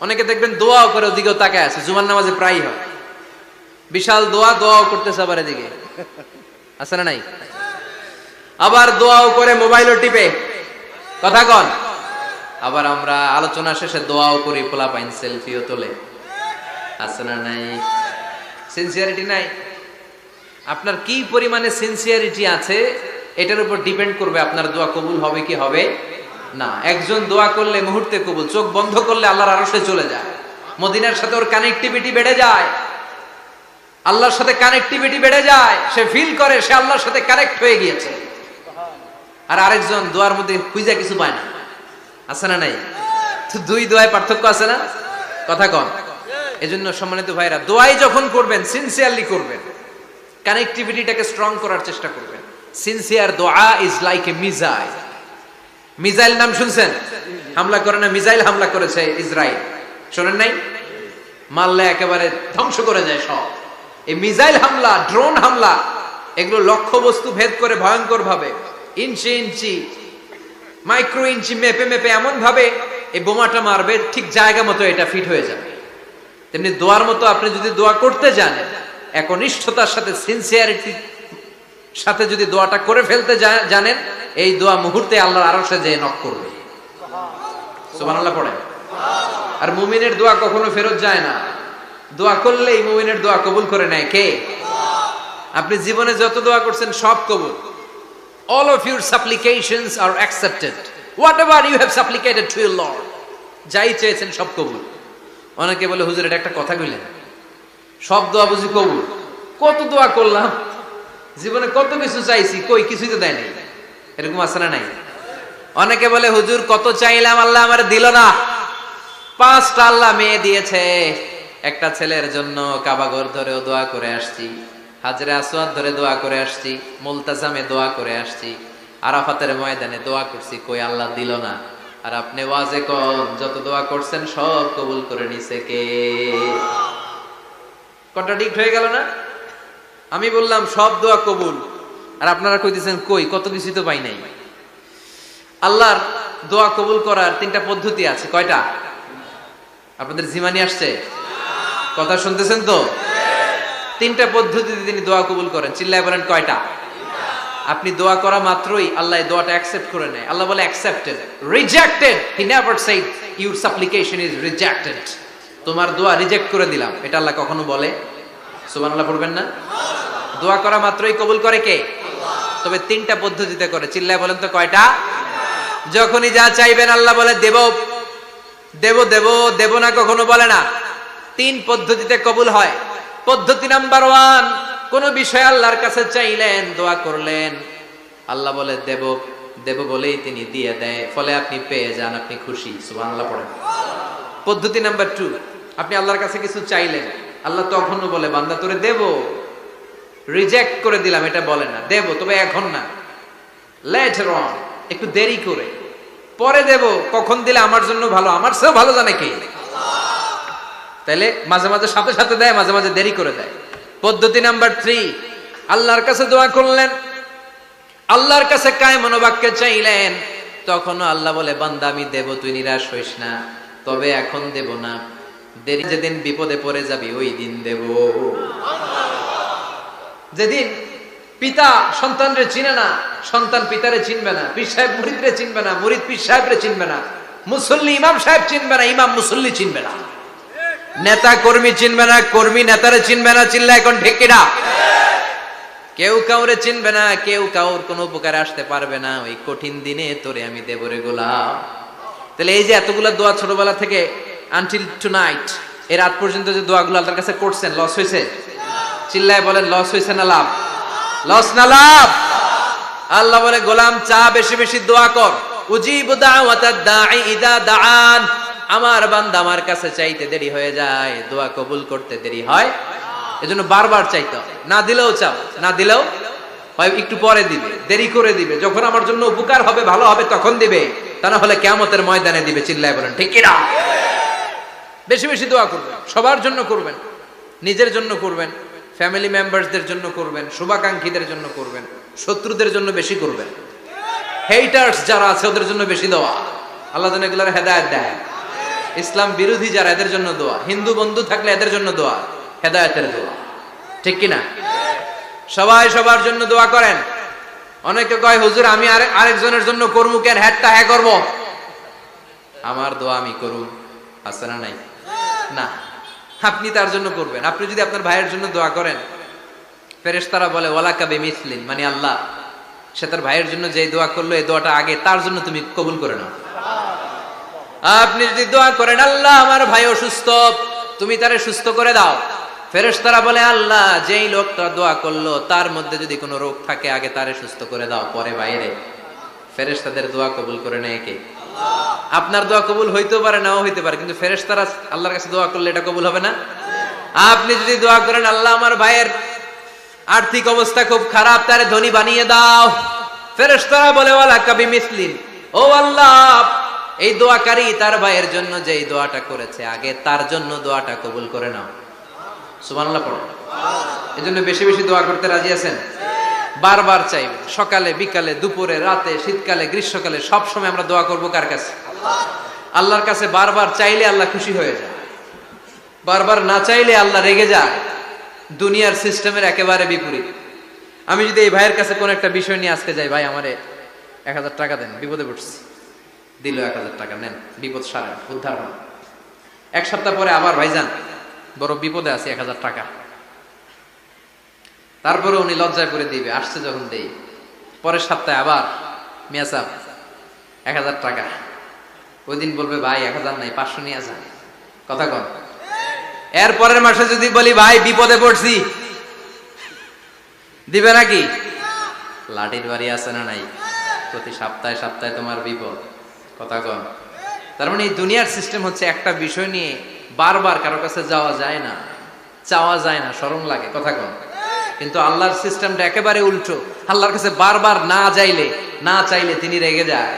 Speaker 1: অনেকে দেখবেন দোয়াও করে ওদিকেও তাকায় আছে, জুমার নামাজে প্রায় হয় বিশাল দোয়া, দোয়াও করতেছে আবার এদিকে। আছে না নাই? আবার দোয়াও করে মোবাইলও টিপে। কথা কন। আবার আমরা আলোচনা শেষে দোয়াও করি, পোলা পাইন সেলফিও তোলে। আছে না নাই? সিনসিয়ারিটি নাই। আপনার কি পরিমাণে সিনসিয়ারিটি আছে এটার উপর ডিপেন্ড করবে আপনার দোয়া কবুল হবে কি হবে না। একজন দোয়া করলে মুহূর্তে কবুল, চোখ বন্ধ করলে আল্লাহর আরশে চলে যায়। মদিনার সাথে ওর কানেক্টিভিটি বেড়ে যায়, আল্লাহর সাথে কানেক্টিভিটি বেড়ে যায়। সে ফিল করে সে আল্লাহর সাথে কানেক্ট হয়ে গিয়েছে। আর আরেকজন দোয়ার মধ্যে খুঁজে কিছু পায় না। আছে না নাই? তো 2 দোয়ায় পার্থক্য আছে না? কথা কন। এজন্য সম্মানিত ভাইরা, দোয়াই যখন করবেন সিনসিয়ারলি করবেন, কানেক্টিভিটিটাকে স্ট্রং করার চেষ্টা করবেন। সিনসিয়ার দোয়া is like a missile. Missile নাম শুনছেন? হামলা করে না, মিসাইল হামলা করেছে ইসরায়েল, শোনেন নাই? মারলে একেবারে ধ্বংস করে যায় সব। এই মিসাইল হামলা, ড্রোন হামলা এগুলো লক্ষ্য বস্তু ভেদ করে ভয়ঙ্কর ভাবে ইঞ্চি ইঞ্চি মাইক্রো ইঞ্চি মেপে মেপে এমন ভাবে এই বোমাটা মারবে ঠিক জায়গা মতো এটা ফিট হয়ে যাবে। তেমনি দোয়ার মতো আপনি যদি দোয়া করতে জানেন, একনিষ্ঠতার সাথে সিনসিয়ারিটি সাথে যদি দোয়াটা করে ফেলতে জানেন, এই দোয়া মুহূর্তে আল্লাহর আরশে যেয়ে নক করবে। সুবহানাল্লাহ পড়ে। আর মুমিনের দোয়া কখনো ফেরত যায় না। দোয়া করলেই মুমিনের দোয়া কবুল করে নেয় কে? আপনি জীবনে যত দোয়া করছেন সব কবুল। All of your supplications are accepted. Whatever you have supplicated to your Lord, যাই চেয়েছেন সব কবুল। অনেকে বলে হুজুর এটা একটা কথা কইলেন, সব দোয়া বুঝি কবুল? কত দোয়া করলাম, জীবনে কত কিছু চাইছি, কই কিছুই তো দেয় নাই। এরকম আছে না নাই? অনেকে বলে হুজুর কত চাইলাম আল্লাহ আমার দিল না। 5টা আল্লাহ মেয়ে দিয়েছে, একটা ছেলের জন্য কাবাঘর ধরেও দোয়া করে আসছি, হাজরে আসওয়াদ ধরে দোয়া করে আসছি, মুলতাজামে দোয়া করে আসছি, আরাফাতের ময়দানে দোয়া করছি, কই আল্লাহ দিল না। আর আপনি ওয়াজে কোন যত দোয়া করছেন সব কবুল করে নিছে কে? কন্ট্রাডিক্ট হয়ে গেল না? আমি বললাম সব দোয়া কবুল, আর আপনারা কইতেছেন কই কত কিছু তো পাই নাই। আল্লাহর দোয়া কবুল করার 3টা পদ্ধতি আছে। কয়টা? আপনাদের জিমানি আসছে? কথা শুনতেছেন তো? 3টা পদ্ধতিতে তিনি দোয়া কবুল করেন। চিল্লায় বলেন কয়টা? আপনি দোয়া করা মাত্রই আল্লাহ দোয়াটা অ্যাকসেপ্ট করে নেয়। আল্লাহ বলে accepted, rejected he never shed your সাপ্লিকেশন is rejected. তোমার দোয়া রিজেক্ট করে দিলাম, এটা আল্লাহ কখনো বলে? সুবহানাল্লাহ পড়বেন না? দোয়া করা মাত্রই কবুল করে কে? তবে 3টা পদ্ধতিতে করে। চিল্লায় বলেন তো কয়টা? যখনই যা চাইবেন আল্লাহ বলে দেব দেব দেব, দেব না কখনো বলে না। 3 পদ্ধতিতে কবুল হয়। পদ্ধতি নাম্বার 1, কোন বিষয় আল্লাহর কাছে চাইলেন, দোয়া করলেন, আল্লাহ বলে দেব দেব বলেই তিনি দিয়ে দেয়, ফলে আপনি পেয়ে যান, আপনি খুশি। সুবহানাল্লাহ পড়েন। পদ্ধতি নাম্বার 2, আপনি আল্লাহর কাছে কিছু চাইলেন, আল্লাহ তখনও বলে বান্দা তোরে দেব, রিজেক্ট করে দিলাম এটা বলে না, দেব তবে এখন না, লেটার অন, একটু দেরি করে, পরে দেব। কখন দিলে আমার জন্য ভালো, আমার চেয়েও ভালো জানে কে? তাইলে মাঝে মাঝে সাথে সাথে দেয়, মাঝে মাঝে দেরি করে দেয়। পদ্ধতি নাম্বার 3, আল্লাহর কাছে দোয়া করলেন, আল্লাহর কাছে কায় মনোবাক্যে চাইলেন, তখনও আল্লাহ বলে বান্দা আমি দেব, তুই নিরাশ হইস না, তবে এখন দেব না, দেরি যেদিন বিপদে পড়ে যাবি ওই দিন দেব। যেদিন পিতা সন্তানরে চিনে না, সন্তান পিতারে চিনবে না, পীর সাহেব মুরিদরে চিনবে না, মুরিদ পীর সাহেবরে চিনবে না, মুসল্লি ইমাম সাহেব চিনবে না, ইমাম মুসল্লি চিনবে না, নেতা কর্মী চিনবে না, কর্মী নেতারে চিনবে না। চিল্লা এখন ঠিক কিনা? কেউ কাউরে চিনবে না, কেউ কাউর কোনো উপকারে আসতে পারবে না। ওই কঠিন দিনে তোরে আমি দেব রে গোলাম। তাহলে এই যে এতগুলা দোয়া ছোটবেলা থেকে আনটিল টুনাইট, এর রাত পর্যন্ত যে দোয়াগুলো আল্লাহর কাছে করছেন, লস হয়েছে? চিল্লায় বলেন লস হয়েছে না লাভ? লস না লাভ? আল্লাহ বলে গোলাম চা বেশি বেশি দোয়া কর, উজিবু দাওয়াতাদ দাঈ ইদা দাআন। আমার বান্দা আমার কাছে চাইতে দেরি হয়ে যায়, দোয়া কবুল করতে দেরি হয়, এজন্য বারবার চাইতে হয়। না দিলেও চাও, না দিলেও হয় একটু পরে দিবে, দেরি করে দিবে, যখন আমার জন্য উপকার হবে, ভালো হবে তখন দিবে, তা না হলে কিয়ামতের ময়দানে দিবে। চিল্লায় বলেন ঠিক কি না? বেশি বেশি দোয়া করবেন, সবার জন্য করবেন, নিজের জন্য করবেন, ফ্যামিলি মেম্বারসদের জন্য করবেন, শুভাকাঙ্ক্ষীদের জন্য করবেন, শত্রুদের জন্য বেশি করবেন, হেটার্স যারা আছে ওদের জন্য বেশি দোয়া। আল্লাহ যেন এগুলোর হেদায়েত দেয়। ইসলাম বিরোধী যারা এদের জন্য দোয়া, হিন্দু বন্ধু থাকলে এদের জন্য দোয়া, হেদায়েতের দোয়া। ঠিক কিনা? সবাই সবার জন্য দোয়া করেন। অনেকে কয় হুজুর আমি আরেকজনের জন্য করবো কেন, হ্যাটটা হ্যাঁ করবো, আমার দোয়া আমি করব, আছে না নাই? না, আপনি তার জন্য করবেন। আপনি যদি আপনার ভাইয়ের জন্য দোয়া করেন, ফেরেশতারা বলে ওয়ালাকা বিমিসলিন, মানে আল্লাহ সে তার ভাইয়ের জন্য যে দোয়া করলো এই দোয়াটা আগে তার জন্য তুমি কবুল করে নাও। আপনি যদি দোয়া করেন আল্লাহ আমার ভাই অসুস্থ, তুমি তারে সুস্থ করে দাও, ফেরেশতারা বলে আল্লাহ যেই লোকটা দোয়া করলো তার মধ্যে যদি কোনো রোগ থাকে আগে তারে সুস্থ করে দাও, পরে বাইরে। ফেরেশতাদের দোয়া কবুল করে নেয় কে? আপনার দোয়া কবুল হইতেও পারে, নাও হইতে পারে, কিন্তু ফেরেশতারা আল্লাহর কাছে দোয়া করলে এটা কবুল হবে না? আপনি যদি দোয়া করেন আল্লাহ আমার ভাইয়ের আর্থিক অবস্থা খুব খারাপ, তারে ধনী বানিয়ে দাও, ফেরেশতারা বলে ওয়ালাকা বিমিসলিন, ও আল্লাহ এই দোয়াকারী তার ভাইয়ের জন্য যে এই দোয়াটা করেছে আগে তার জন্য দোয়াটা কবুল করে নাও। সুবহানাল্লাহ পড়ো। এজন্য বেশি বেশি দোয়া করতে রাজি আছেন? বারবার চাইবেন, সকালে বিকালে দুপুরে রাতে শীতকালে গ্রীষ্মকালে সব সময় আমরা দোয়া করব কার কাছে? আল্লাহর কাছে। বারবার চাইলে আল্লাহ খুশি হয়ে যায়, বারবার না চাইলে আল্লাহ রেগে যায়। দুনিয়ার সিস্টেমের একেবারে বিপরীত। আমি যদি এই ভাইয়ের কাছে কোন একটা বিষয় নিয়ে আজকে যাই, ভাই আমারে 1000 টাকা দেন, বিপদে পড়ছি, দিল 1000 টাকা, নেন, বিপদ সারেন, উদ্ধার হন। এক সপ্তাহ পরে আবার ভাইজান বড় বিপদে আছি, 1000 টাকা। তারপরে উনি লজ্জায় পড়ে দিবে, আসছে যখন দেই। পরের সপ্তাহে আবার মিয়া সাহেব 1000 টাকা। ওই দিন বলবে ভাই 1000 নাই, 500 নিয়ে যান, কথা কন। এর পরের মাসে যদি বলি ভাই বিপদে পড়ছি, দিবে নাকি? লাঠির বাড়ি আছে না নাই? প্রতি সপ্তাহে সপ্তাহে তোমার বিপদ, কথা কন। তার মানে এই দুনিয়ার সিস্টেম হচ্ছে একটা বিষয় নিয়ে বারবার কারো কাছে যাওয়া যায় না, চাওয়া যায় না, শরম লাগে, কথা কন। কিন্তু আল্লাহর সিস্টেমটা একেবারে উল্টো। আল্লাহর কাছে বারবার না চাইলে তিনি রেগে যায়।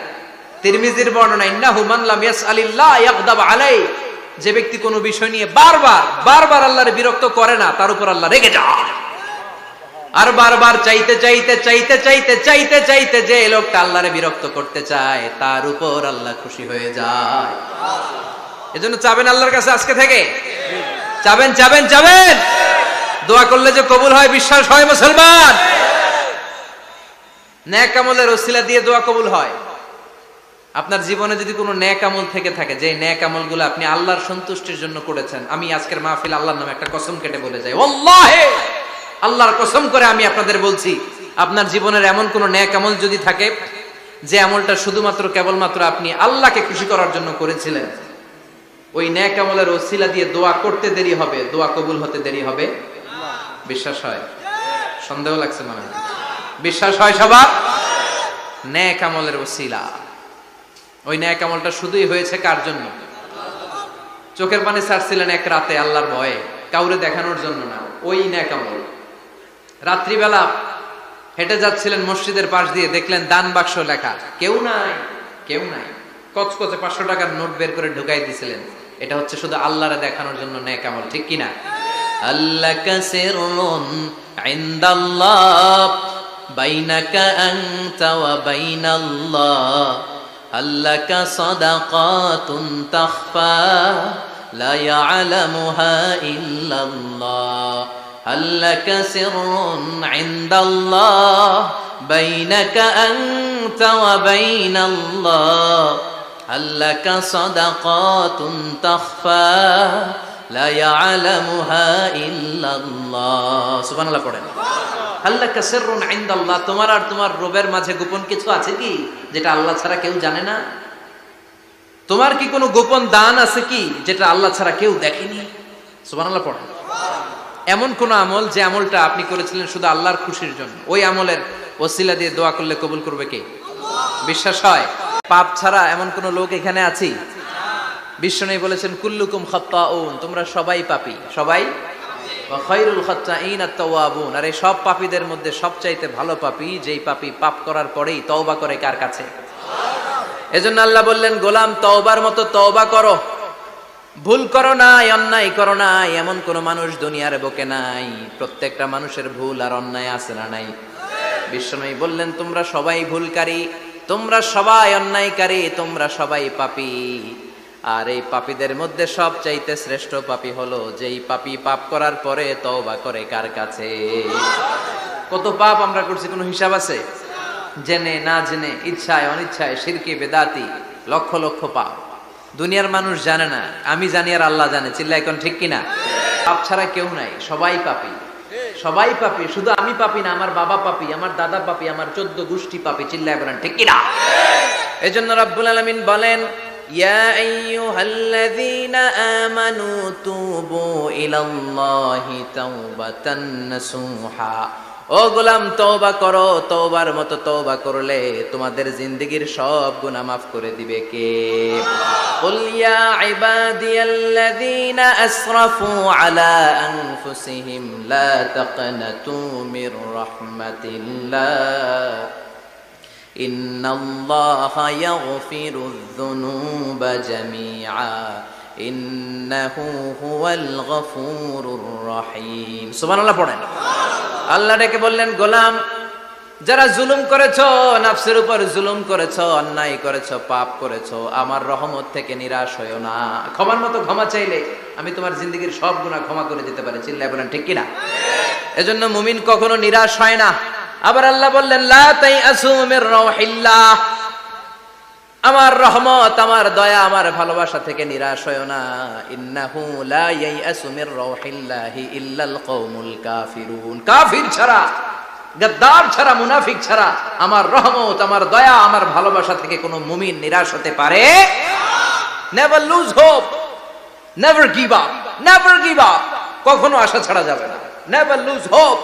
Speaker 1: তিরমিজির বর্ণনা, ইন্নাহু মান লাম ইয়াসআলিল্লাহ ইয়াগদাব আলাইহি, যে ব্যক্তি কোনো বিষয় নিয়ে বারবার আল্লাহর বিরক্ত করে না, তার উপর আল্লাহ রেগে যায়। আর বারবার চাইতে যে লোকটা আল্লাহরে বিরক্ত করতে চায়, তার উপর আল্লাহ খুশি হয়ে যায়। এজন্য চাবেন আল্লাহর কাছে আজকে থেকে, চাবেন। দোয়া করলে যে কবুল হয় বিশ্বাস হয় মুসলমান। নেক আমলের ওসিলা দিয়ে দোয়া কবুল হয়। আপনার জীবনে যদি কোনো নেক আমল থেকে থাকে, যে নেক আমলগুলো আপনি আল্লাহর সন্তুষ্টির জন্য করেছেন, আমি আজকের মাহফিল আল্লাহর নামে একটা কসম কেটে বলে যাই, ওয়াল্লাহি, আল্লাহর কসম করে আমি আপনাদের বলছি, আপনার জীবনের এমন কোন নেক আমল যদি থাকে, যে আমলটা শুধুমাত্র কেবলমাত্র আপনি আল্লাহকে খুশি করার জন্য করেছিলেন, ওই নেক আমলের ওসিলা দিয়ে দোয়া করতে দেরি হবে, দোয়া কবুল হতে দেরি হবে। বিশ্বাস হয়? সন্দেহ লাগছে মনে হয়। বিশ্বাস হয় সবার? নেক আমলের ওসিলা, ওই নেক আমলটা শুধুই হয়েছে কার জন্য? চোখের পানি ছাড়ছিলেন এক রাতে আল্লাহর ভয়ে, কাউরে দেখানোর জন্য না, ওই নেক আমল। রাত্রিবেলা হেঁটে যাচ্ছিলেন মসজিদের পাশ দিয়ে, দেখলেন দান বাক্স লেখা, কেউ নাই। কচকচে 500 টাকার নোট বের করে ঢুকাই দিছিলেন। এটা হচ্ছে শুধু আল্লাহরে দেখানোর জন্য নেক আমল, ঠিক কিনা? আল্লাকা সিররুন ইনদাল্লাহ বাইনাকা আনতা ওয়া বাইনাল্লাহ, আল্লাকা সাদাকাতুন তাখফা লা ইয়ালামুহা ইল্লাল্লাহ, আল্লাকা সিররুন ইনদাল্লাহ বাইনাকা আনতা ওয়া বাইনাল্লাহ, আল্লাকা সাদাকাতুন তাখফা লা ইয়ালামুহা ইল্লাল্লাহ। সুবহানাল্লাহ পড়েন। আল্লাকা সিররুন ইনদাল্লাহ, তোমার আর তোমার রবের মাঝে গোপন কিছু আছে কি, যেটা আল্লাহ ছাড়া কেউ জানে না? তোমার কি কোনো গোপন দান আছে কি, যেটা আল্লাহ ছাড়া কেউ দেখেনি? সুবহানাল্লাহ পড়েন। এমন কোন আমল, যে আমলটা আপনি করেছিলেন শুধু আল্লাহর খুশির জন্য, ওই আমলের ওসিলা দিয়ে দোয়া করলে কবুল করবে কে? বিশ্বাস হয়? পাপ ছাড়া এমন কোন লোক এখানে আছি? বিশ্বনবী বলেছেন, কুল্লুকুম খাত্তাউন, তোমরা সবাই পাপী, সবাই। ওয়া খায়রুল খাত্তাইন আত-তাওয়াবুন, আর এই সব পাপীদের মধ্যে সবচাইতে ভালো পাপী যেই পাপী পাপ করার পরেই তওবা করে কার কাছে? এজন্য আল্লাহ বললেন, গোলাম তওবার মতো তওবা করো, ভুল করো নাই, অন্যায় করো নাই, এমন কোন মানুষ দুনিয়ার বুকে নাই। প্রত্যেকটা মানুষের ভুল আর অন্যায় আছে না নাই? বিশ্বনবী বললেন, তোমরা সবাই ভুলকারী, তোমরা সবাই অন্যায়কারী, তোমরা সবাই পাপী। আর এই পাপীদের মধ্যে সবচাইতে শ্রেষ্ঠ পাপী হলো যেই পাপী পাপ করার পরে তওবা করে কার কাছে? কত পাপ আমরা করছি, কোনো হিসাব আছে? জেনে না জেনে, ইচ্ছায় অনিচ্ছায়, শিরকে বেদাতি, লক্ষ লক্ষ পাপ। দুনিয়ার মানুষ জানে না, আমি জানি আর আল্লাহ জানে। চিল্লায় কোন ঠিক কিনা? পাপ ছাড়া কেউ নাই, সবাই পাপী, সবাই পাপী। শুধু আমি পাপী না, আমার বাবা পাপী, আমার দাদা পাপী, আমার 14 গোষ্ঠী পাপী। চিল্লায় বলেন ঠিক কিনা? এজন্য রাব্বুল আলামিন বলেন, ইয়া আইয়ুহাল্লাযীনা আমানু তুবু ইলাল্লাহি তাওবাতান নাসুহা, ও গোলাম তওবা করো, তওবার মতো তওবা করলে তোমাদের জিন্দেগীর সব গুনাহ মাফ করে দিবে কে? কুল ইয়া ইবাদিয়াল্লাযীনা আসরাফু আলা আনফুসিহিম লা তাকনাতু মির রাহমাতিল্লাহ, ইন্নাল্লাহা ইয়াগফিরুয যুনুবা জামিআ, ইন্নাহু হুয়াল গফুরুর রহিম। সুবহানাল্লাহ পড়েন। আল্লাহ ডেকে বললেন, গোলাম যারা জুলুম করেছো, নফসের উপর জুলুম করেছো, অন্যায় করেছো, পাপ করেছো, আমার রহমত থেকে নিরাশ হইও না। ক্ষমার মতো ক্ষমা চাইলে আমি তোমার জিন্দগির সব গুনাহ ক্ষমা করে দিতে পারি। চিল্লায় বলেন ঠিক কিনা? এজন্য মুমিন কখনো নিরাশ হয় না। আবার আল্লাহ বললেন লা তাইআসু মির রাউহিল্লাহ, আমার রহমত, আমার দয়া, আমার ভালোবাসা থেকে নিরাশ হয়ো না। ইন্নাহু লা ইয়াইআসু মির রাউহিল্লাহি ইল্লাল কওমুল কাফিরুন, কাফির ছাড়া, গাদ্দার ছাড়া, মুনাফিক ছাড়া আমার রহমত, আমার দয়া, আমার ভালোবাসা থেকে কোনো মুমিন নিরাশ হতে পারে না। Never lose hope, never give up, never give up, কখনো আশা ছাড়া যাবে না। নেভার লুজ হোপ,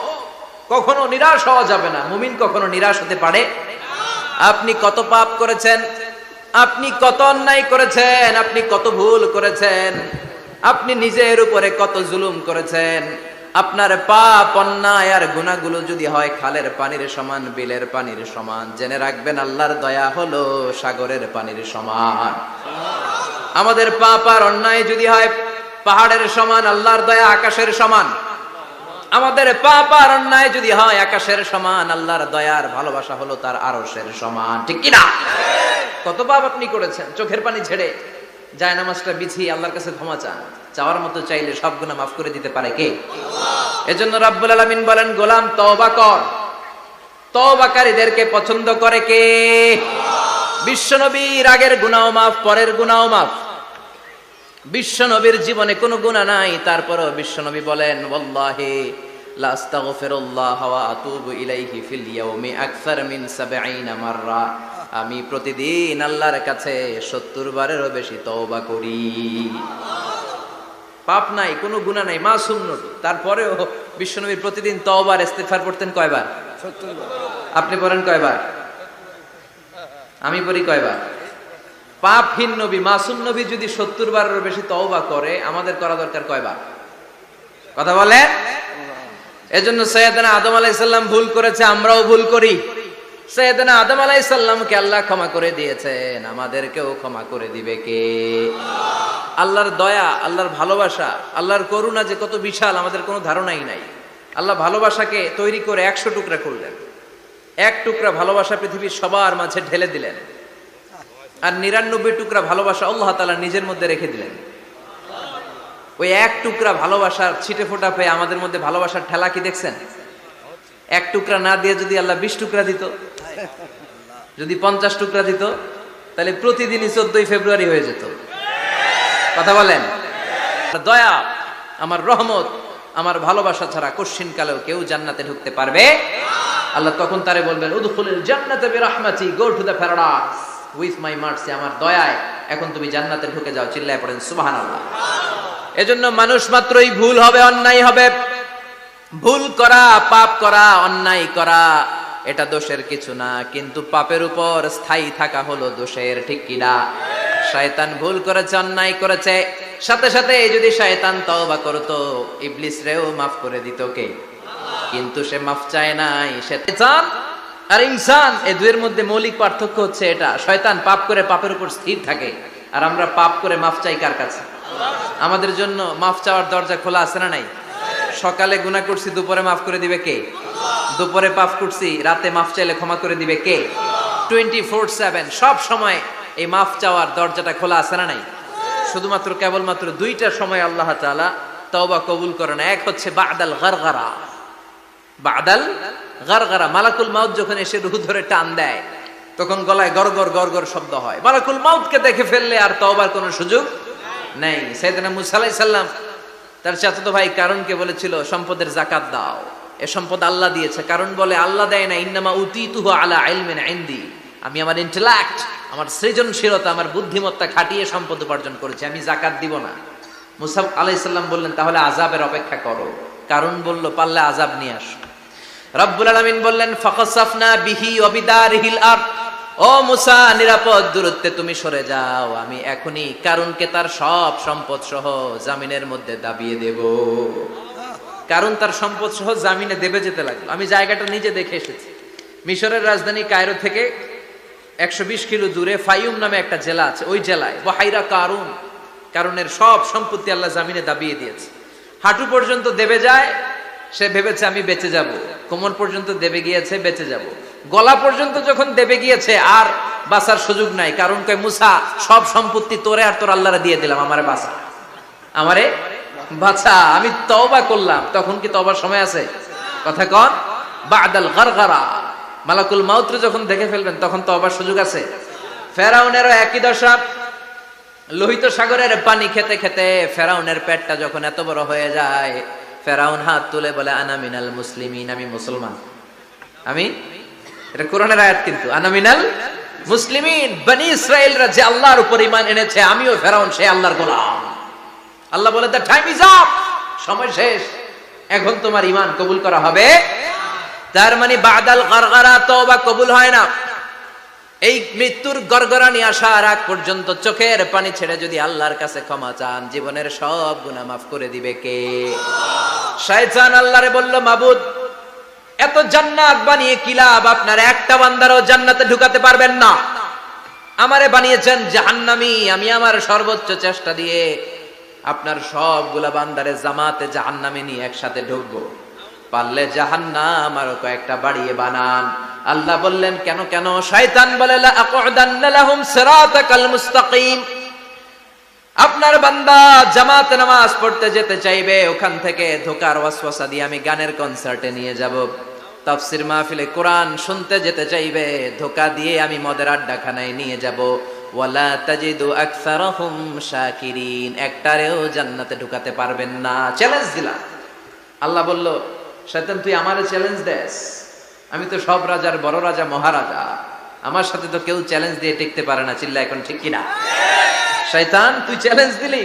Speaker 1: কখনো নিরাশ হওয়া যাবে না। মুমিন কখনো নিরাশ হতে পারে না। আপনি কত পাপ করেছেন, আপনি কত অন্যায় করেছেন, আপনি কত ভুল করেছেন, আপনি নিজের উপরে কত জুলুম করেছেন। আপনার পাপ, অন্যায় আর গুনাহগুলো যদি হয় খালের পানির সমান, বিলের পানির সমান, জেনে রাখবেন আল্লাহর দয়া হলো সাগরের পানির সমান। আমাদের পাপ আর অন্যায় যদি হয় পাহাড়ের সমান, আল্লাহর দয়া আকাশের সমান। আমাদের পাপ আর অন্যায় যদি হয় আকাশের সমান, আল্লাহর দয়ার ভালোবাসা হলো তার আরশের সমান। ঠিক কিনা? কত পাপ আপনি করেছেন, চোখের পানি ছেড়ে জায়নামাজটা বিছিয়ে আল্লাহর কাছে ক্ষমা চান। চাওয়ার মতো চাইলে সব গুনাহ মাফ করে দিতে পারে কে? এজন্য রাব্বুল আলামিন বলেন গোলাম তওবা কর। তওবাকারীদেরকে পছন্দ করে কে? বিশ্বনবীর আগের গুনাহ মাফ, পরের গুনাহ মাফ। বিশ্বনবীর জীবনে কোনো গুনাহ নাই, তারপরও বিশ্বনবী বলেন ওয়াল্লাহি লা আস্তাগফিরুল্লাহ ওয়া আতুবু ইলাইহি ফিল ইয়াউমি আকসার মিন ৭০ মাররা, আমি প্রতিদিন আল্লাহর কাছে ৭০ বারেরও বেশি তওবা করি। পাপ নাই, কোনো গুনাহ নাই, মাসুম নবী, তারপরেও বিশ্বনবী প্রতিদিন তওবার ইস্তিগফার করতেন কয়বার? ৭০ বার। আপনি পড়েন কয়বার? আমি পড়ি কয়বার? পাপহীন নবী, মাসুম নবী যদি ৭০ বারেরও বেশি তওবা করে, আমাদের করা দরকার কয়বার? কথা বলেন। এজন্য সাইয়েদনা আদম আলাইহিস সালাম ভুল করেছে, আমরাও ভুল করি। সাইয়েদনা আদম আলাইহিস সালামকে আল্লাহ ক্ষমা করে দিয়েছেন, আমাদেরকেও ক্ষমা করে দিবে কে? আল্লাহর দয়া, আল্লাহর ভালোবাসা, আল্লাহর করুণা যে কত বিশাল আমাদের কোনো ধারণাই নাই। আল্লাহ ভালোবাসাকে তৈরি করে ১০০ টুকরা করলেন। এক টুকরা ভালোবাসা পৃথিবীর সবার মাঝে ঢেলে দিলেন, আর ৯৯ টুকরা ভালোবাসা আল্লাহ তাআলা নিজের মধ্যে রেখে দিলেন। ওই এক টুকরা ভালোবাসার ছিটে ফোটা পেয়ে আমাদের মধ্যে ভালোবাসার ঠেলা কি দেখছেন? এক টুকরা না দিয়ে যদি আল্লাহ ২০ টুকরা দিত, যদি ৫০ টুকরা দিত, তাহলে প্রতিদিনই ১৪ই ফেব্রুয়ারি হয়ে যেত। কথা বলেন। দয়া, আমার রহমত, আমার ভালোবাসা ছাড়া কশিন কালেও কেউ জান্নাতে ঢুকতে পারবে আল্লাহ তখন তারে বলবেন উদখুলুল জান্নাতা বিরাহমাতি, go to the paradise with my mercy, আমার দয়ায় এখন তুমি জান্নাতে ঢুকে যাও। চিল্লায় পড়েন সুবহানাল্লাহ। এজন্য মানুষ মাত্রই ভুল হবে, অন্যায় হবে। ভুল করা, পাপ করা, অন্যায় করা এটা দোষের কিছু না, কিন্তু পাপের উপর স্থায়ী থাকা হলো দোষের। ঠিক কিনা? শয়তান ভুল করেছে, অন্যায় করেছে, সাথে সাথে যদি শয়তান তওবা করতো, ইবলিস রেও মাফ করে দিত কে? কিন্তু সে মাফ চায় নাই। শয়তান আর ইনসান, এই দুইয়ের মধ্যে মৌলিক পার্থক্য হচ্ছে এটা। শয়তান পাপ করে পাপের উপর স্থির থাকে, আর আমরা পাপ করে মাফ চাই কার কাছে? আমাদের জন্য মাফ চাওয়ার দরজা খোলা আছে না নাই? সকালে গুনাহ করছি, দুপুরে মাফ করে দিবে কে? দুপুরে পাপ করছি, রাতে মাফ চাইলে ক্ষমা করে দিবে কে? 24/7 সব সময় এই মাফ চাওয়ার দরজাটা খোলা আছে না নাই? শুধুমাত্র কেবলমাত্র দুইটা সময় আল্লাহ তাআলা তওবা কবুল করেন। এক হচ্ছে বাদাল গারগারা। বাদাল গারগারা, মালাকুল মাউত যখন এসে রূহ ধরে টান দেয়, তখন গলায় গরগর গরগর শব্দ হয়। মালাকুল মাউতকে দেখে ফেললে আর তওবার কোনো সুযোগ নেই। সাইয়েদনা মুসা আলাইহিস সালাম তার চাচাতো ভাই কারণকে বলেছিল সম্পদের যাকাত দাও, এ সম্পদ আল্লাহ দিয়েছে। কারণ বলে আল্লাহ দেয় না, ইন্নামা উতিতুহু আলা ইলমিন ইনদি, আমি আমার ইন্টেলেক্ট, আমার সৃজনশীলতা, আমার বুদ্ধিমত্তা খাটিয়ে সম্পদ উপার্জন করেছি, আমি যাকাত দিব না। মুসা আলাইহিস সালাম বললেন তাহলে আযাবের অপেক্ষা করো। কারণ বলল পারলে আযাব নিয়ে আসো। রব্বুল আলামিন বললেন ফাকাসাফনা বিহি ওয়া বিদারিহিল আরদ, ও মুসা নিরাপদ দূরত্বে তুমি সরে যাও, আমি এখনই কারুনকে তার সব সম্পদ সহ জামিনের মধ্যে দাবিয়ে দেব। কারণ তার সম্পদ সহ জামিনে দেবে যেতে লাগলো। আমি জায়গাটা নিজে দেখে এসেছি। মিশরের রাজধানী কায়রো থেকে ১২০ কিলো দূরে ফাইউম নামে একটা জেলা আছে, ওই জেলায় বহাইরা কারুন, কারণের সব সম্পত্তি আল্লাহ জামিনে দাবিয়ে দিয়েছে। হাঁটু পর্যন্ত দেবে যায়, সে ভেবেছে আমি বেঁচে যাব। কোমর পর্যন্ত দেবে গিয়েছে, বেঁচে যাব। গলা পর্যন্ত যখন দেবে গিয়েছে আর বাঁচার সুযোগ নাই, কারণ কয় মুসা সব সম্পত্তি তোরে আর তোর আল্লাহরে দিয়ে দিলাম, আমারে বাঁচা, আমারে বাঁচা, আমি তওবা করলাম। তখন কি তওবার সময় আছে? কথা কন। বাদাল গারগারা, মালাকুল মাউত যখন দেখে ফেলবেন তখন তওবার সুযোগ আছে? ফেরাউনেরও একই দশা। লোহিত সাগরের পানি খেতে খেতে ফেরাউনের পেটটা যখন এত বড় হয়ে যায়, ফেরাউন হাত তুলে বলে আনা মিনাল মুসলিমিন, আমি মুসলমান। আমি, এটা কোরআনের আয়াত কিন্তু, আনা মিনাল মুসলিমিন, বনি ইসরাইলরা যে আল্লাহর উপর ঈমান এনেছে, আমিও ফেরাউন সে আল্লাহর গোলাম। আল্লাহ বলে দ্য টাইম ইজ আপ, সময় শেষ, এখন তোমার ঈমান কবুল করা হবে। তার মানে বাদাল গারগারা তওবা কবুল হয় না। এই মৃত্যুর গড়গড়ানি আসার আগ পর্যন্ত চোখের পানি ছেড়ে যদি আল্লাহর কাছে ক্ষমা চান, জীবনের সব গুনাহ মাফ করে দিবে কে? শয়তান আল্লাহরে বলল, মাবুদ এত জান্নাত বানিয়ে কি লাভ, আপনার একটা বান্দারও জান্নাতে ঢুকাতে পারবেন না, আমারে বানিয়েছেন জাহান্নামী, আমি আমার সর্বোচ্চ চেষ্টা দিয়ে আপনার সবগুলা বান্দারে জামাতে জাহান্নামে নিয়ে একসাথে ঢুকবো, পারলে জাহান্নাম আরো কয়েকটা বাড়িয়ে বানান। আল্লাহ বললেন কেন কেন? শয়তান বলে লা আকুদান্না লাহুম সিরাতাকাল মুস্তাকিম, আপনার বান্দা জামাতে নামাজ পড়তে যেতে চাইবে, ওখান থেকে ধোকার ওয়াসওয়াসা দিয়ে আমি গানের কনসার্টে নিয়ে যাব, তাফসীর মাহফিলে কোরআন শুনতে যেতে চাইবে, ধোকা দিয়ে আমি মদের আড্ডাখানায় নিয়ে যাব, ওয়ালা তাজিদু আকসারাহুম শাকিরিন, একটারেও জান্নাতে ঢুকাতে পারবেন না। চ্যালেঞ্জ দিলাম। আল্লাহ বলল, শয়তান তুই আমারে চ্যালেঞ্জ দেস, আমি তো সব রাজার বড় রাজা, মহারাজা, আমার সাথে তো কেউ চ্যালেঞ্জ দিয়ে টিকতে পারে না, চিল্লা এখন ঠিক কিনা? শয়তান তুই চ্যালেঞ্জ দিলি,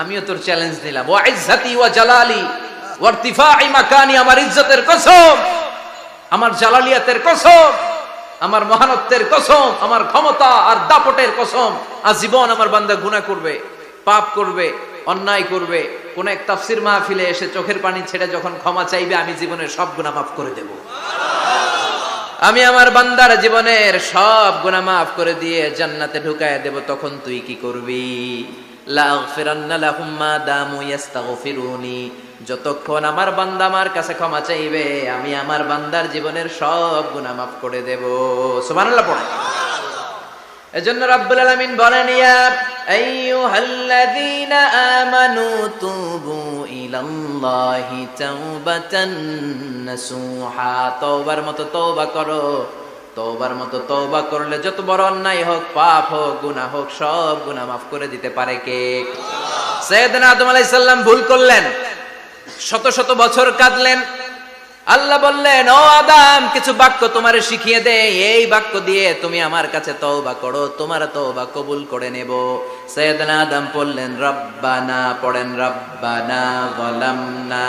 Speaker 1: আমিও তোর চ্যালেঞ্জ দিলাম। ওয়া ইজ্জতি ওয়া জালালি ওয়া ইরতিফাই মাকানি, আমার ইজ্জতের কসম, আমার জালালিয়াতের কসম, আমার মহানত্বের কসম, আমার ক্ষমতা আর দাপটের কসম, আজীবন আমার বান্দা গুনাহ করবে, পাপ করবে, অন্যায় করবে, কোন এক তাফসীর মাহফিলে এসে চোখের পানি ছেড়ে যখন ক্ষমা চাইবে, আমি জীবনের সব গুনাহ মাফ করে দেব। আমি আমার বান্দার জীবনের সব গুনাহ মাফ করে দিয়ে জান্নাতে ঢুকায় দেব। তখন তুই কি করবি? লা আগফিরান্না লাহুম মা দামু ইস্তাগফিরুনি, যতক্ষণ আমার বান্দা আমার কাছে ক্ষমা চাইবে, আমি আমার বান্দার জীবনের সব গুনাহ মাফ করে দেব। সুবহানাল্লাহ পড়ে। এজন্য রাব্বুল আলামিন বলেন, ইয়া আইয়ুহাল্লাযীনা আমানু তুবু ইলাল্লাহি তাওবাতান নাসুহা, তওবার মতো তওবা করো, তওবার মতো তওবা করলে যত বড় অন্যায় হোক, পাপ হোক, গুনাহ হোক, সব গুনাহ মাফ করে দিতে পারে কে? সাইয়েদনা আদম আলাইহিস সালাম ভুল করলেন, শত শত বছর কাঁদলেন। আল্লাহ বললেন, ও আদম, কিছু বাক্য তোমারে শিখিয়ে দে, এই বাক্য দিয়ে তুমি আমার কাছে তওবা করো, তোমার তওবা কবুল করে নেব। সাইয়েদনা আদম পড়লেন রব্বানা, পড়েন রব্বানা যালামনা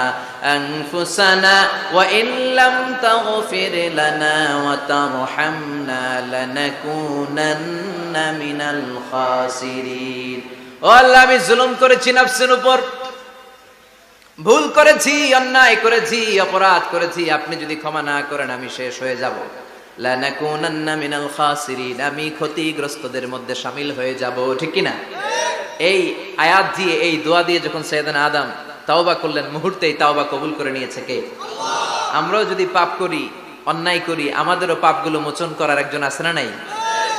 Speaker 1: আনফুসানা ওয়া ইল্লাম তাগফির লানা ওয়া তারহামনা লানাকুনান্না মিনাল খাসিরিন। ও আল্লাহ, আমি জুলুম করেছি নফসের উপর, ভুল করেছি, অন্যায় করেছি, অপরাধ করেছি, আপনি যদি ক্ষমা না করেন আমি শেষ হয়ে যাব। লানাকুনান্না মিনাল খাসিরিন, আমি ক্ষতিগ্রস্তদের মধ্যে শামিল হয়ে যাব। ঠিক কি না? এই আয়াত দিয়ে, এই দোয়া দিয়ে যখন সাইয়েদনা আদম তাওবা করলেন, মুহূর্তেই তাওবা কবুল করে নিয়েছে কে? আল্লাহ। আমরাও যদি পাপ করি, অন্যায় করি, আমাদেরও পাপগুলো মোচন করার একজন আছে না নাই?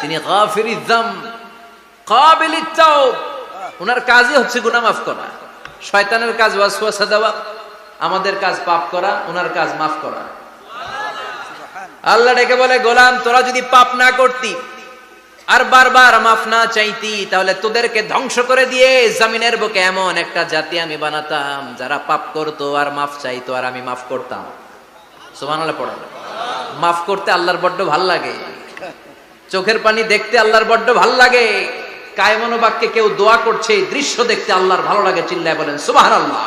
Speaker 1: তিনি গাফিরিয যাম কাবিলিত তাওব, ওনার কাজই হচ্ছে গুনাহ মাফ করা। শয়তানের কাজ ওয়াসওয়াসা দেওয়া, আমাদের কাজ পাপ করা, ওনার কাজ মাফ করা। আল্লাহ ডেকে বলে, গোলাম তোরা যদি পাপ না করতি আর বারবার মাফ না চাইতি, তাহলে তোদেরকে ধ্বংস করে দিয়ে জমিনের বুকে এমন একটা জাতি আমি বানাতাম যারা পাপ করতো আর মাফ চাইতো, আর আমি মাফ করতাম। সুবহানাল্লাহ পড়া। মাফ করতে আল্লাহর বড্ড ভাল লাগে, চোখের পানি দেখতে আল্লাহর বড্ড ভাল লাগে, কায়মনো বাক্যে কেউ দোয়া করছে এই দৃশ্য দেখতে আল্লাহর ভালো লাগে, চিল্লায় বলেন সুবহানাল্লাহ।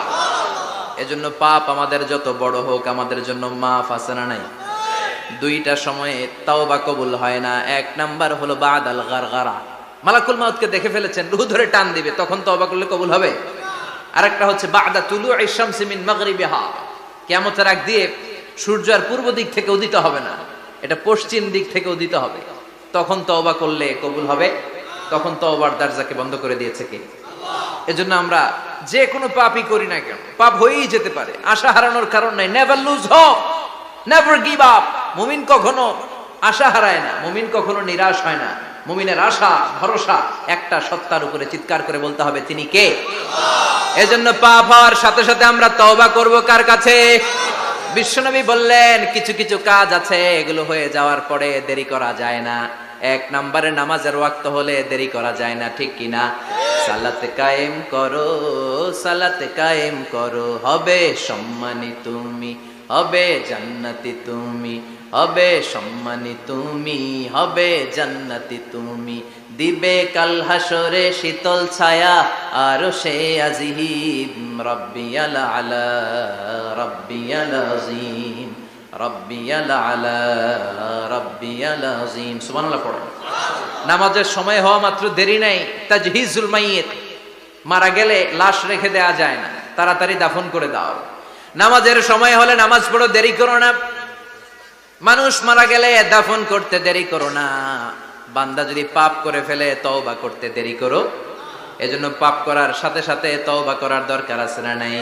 Speaker 1: এজন্য পাপ আমাদের যত বড় হোক, আমাদের জন্য মাফ আছে না নাই? দুইটা সময়ে তাওবা কবুল হয় না। এক নাম্বার হলো বাদাল গারগারা, মালাকুল মাউতকে দেখে ফেলেছেন, রূহ ধরে টান দিবে, তখন তাওবা করলে কবুল হবে। আরেকটা হচ্ছে বাদা তুলুই শামসি মিন মাগরিবিহা, কিয়ামতের আগ দিয়ে সূর্য আর পূর্ব দিক থেকে উদিত হবে না, এটা পশ্চিম দিক থেকে উদিত হবে, তখন তওবা করলে কবুল হবে। তখন তওবার দরজাকে বন্ধ করে দিয়েছে কে? আল্লাহ। এজন্য আমরা যে কোনো পাপই করি না কেন, পাপ হয়েই যেতে পারে, আশা হারানোর কারণ নাই, never lose hope. Never give up. মুমিন কখনো আশা হারায় না, মুমিন কখনো নিরাশ হয় না। মুমিনের আশা ভরসা একটা সত্তার উপরে। চিৎকার করে বলতে হবে, তিনি কে? এজন্য পাপ হওয়ার সাথে সাথে আমরা তওবা করব কার কাছে? বিশ্বনবী বললেন কিছু কিছু কাজ আছে এগুলো হয়ে যাওয়ার পরে দেরি করা যায় না। এক নম্বরে নামাজের ওয়াক্ত হলে দেরি করা যায় না, ঠিক কিনা? সালাতে কায়েম করো, সালাতে কায়েম করো, হবে সম্মানী তুমি, হবে জান্নাতি তুমি, হবে সম্মানী তুমি, হবে জান্নাতি তুমি। দিবে কাল হাসরে শীতল ছায়া আরশে আজিম, রব্বিয়াল আলা, রব্বিয়াল আযীম, রব্বিয়াল আলা, রব্বিয়াল আযীম। সুবহানাল্লাহ পড়েন। নামাজের সময় হওয়া মাত্র দেরি নাই। তাজহিজুল মাইয়িত, মারা গেলে লাশ রেখে দেয়া যায় না, তাড়াতাড়ি দাফন করে দাও। নামাজের সময় হলে নামাজ পড়ো, দেরি করো না। মানুষ মারা গেলে দাফন করতে দেরি করো না। বান্দা যদি পাপ করে ফেলে তওবা করতে দেরি করো। এজন্য পাপ করার সাথে সাথে তওবা করার দরকার আছে না নাই?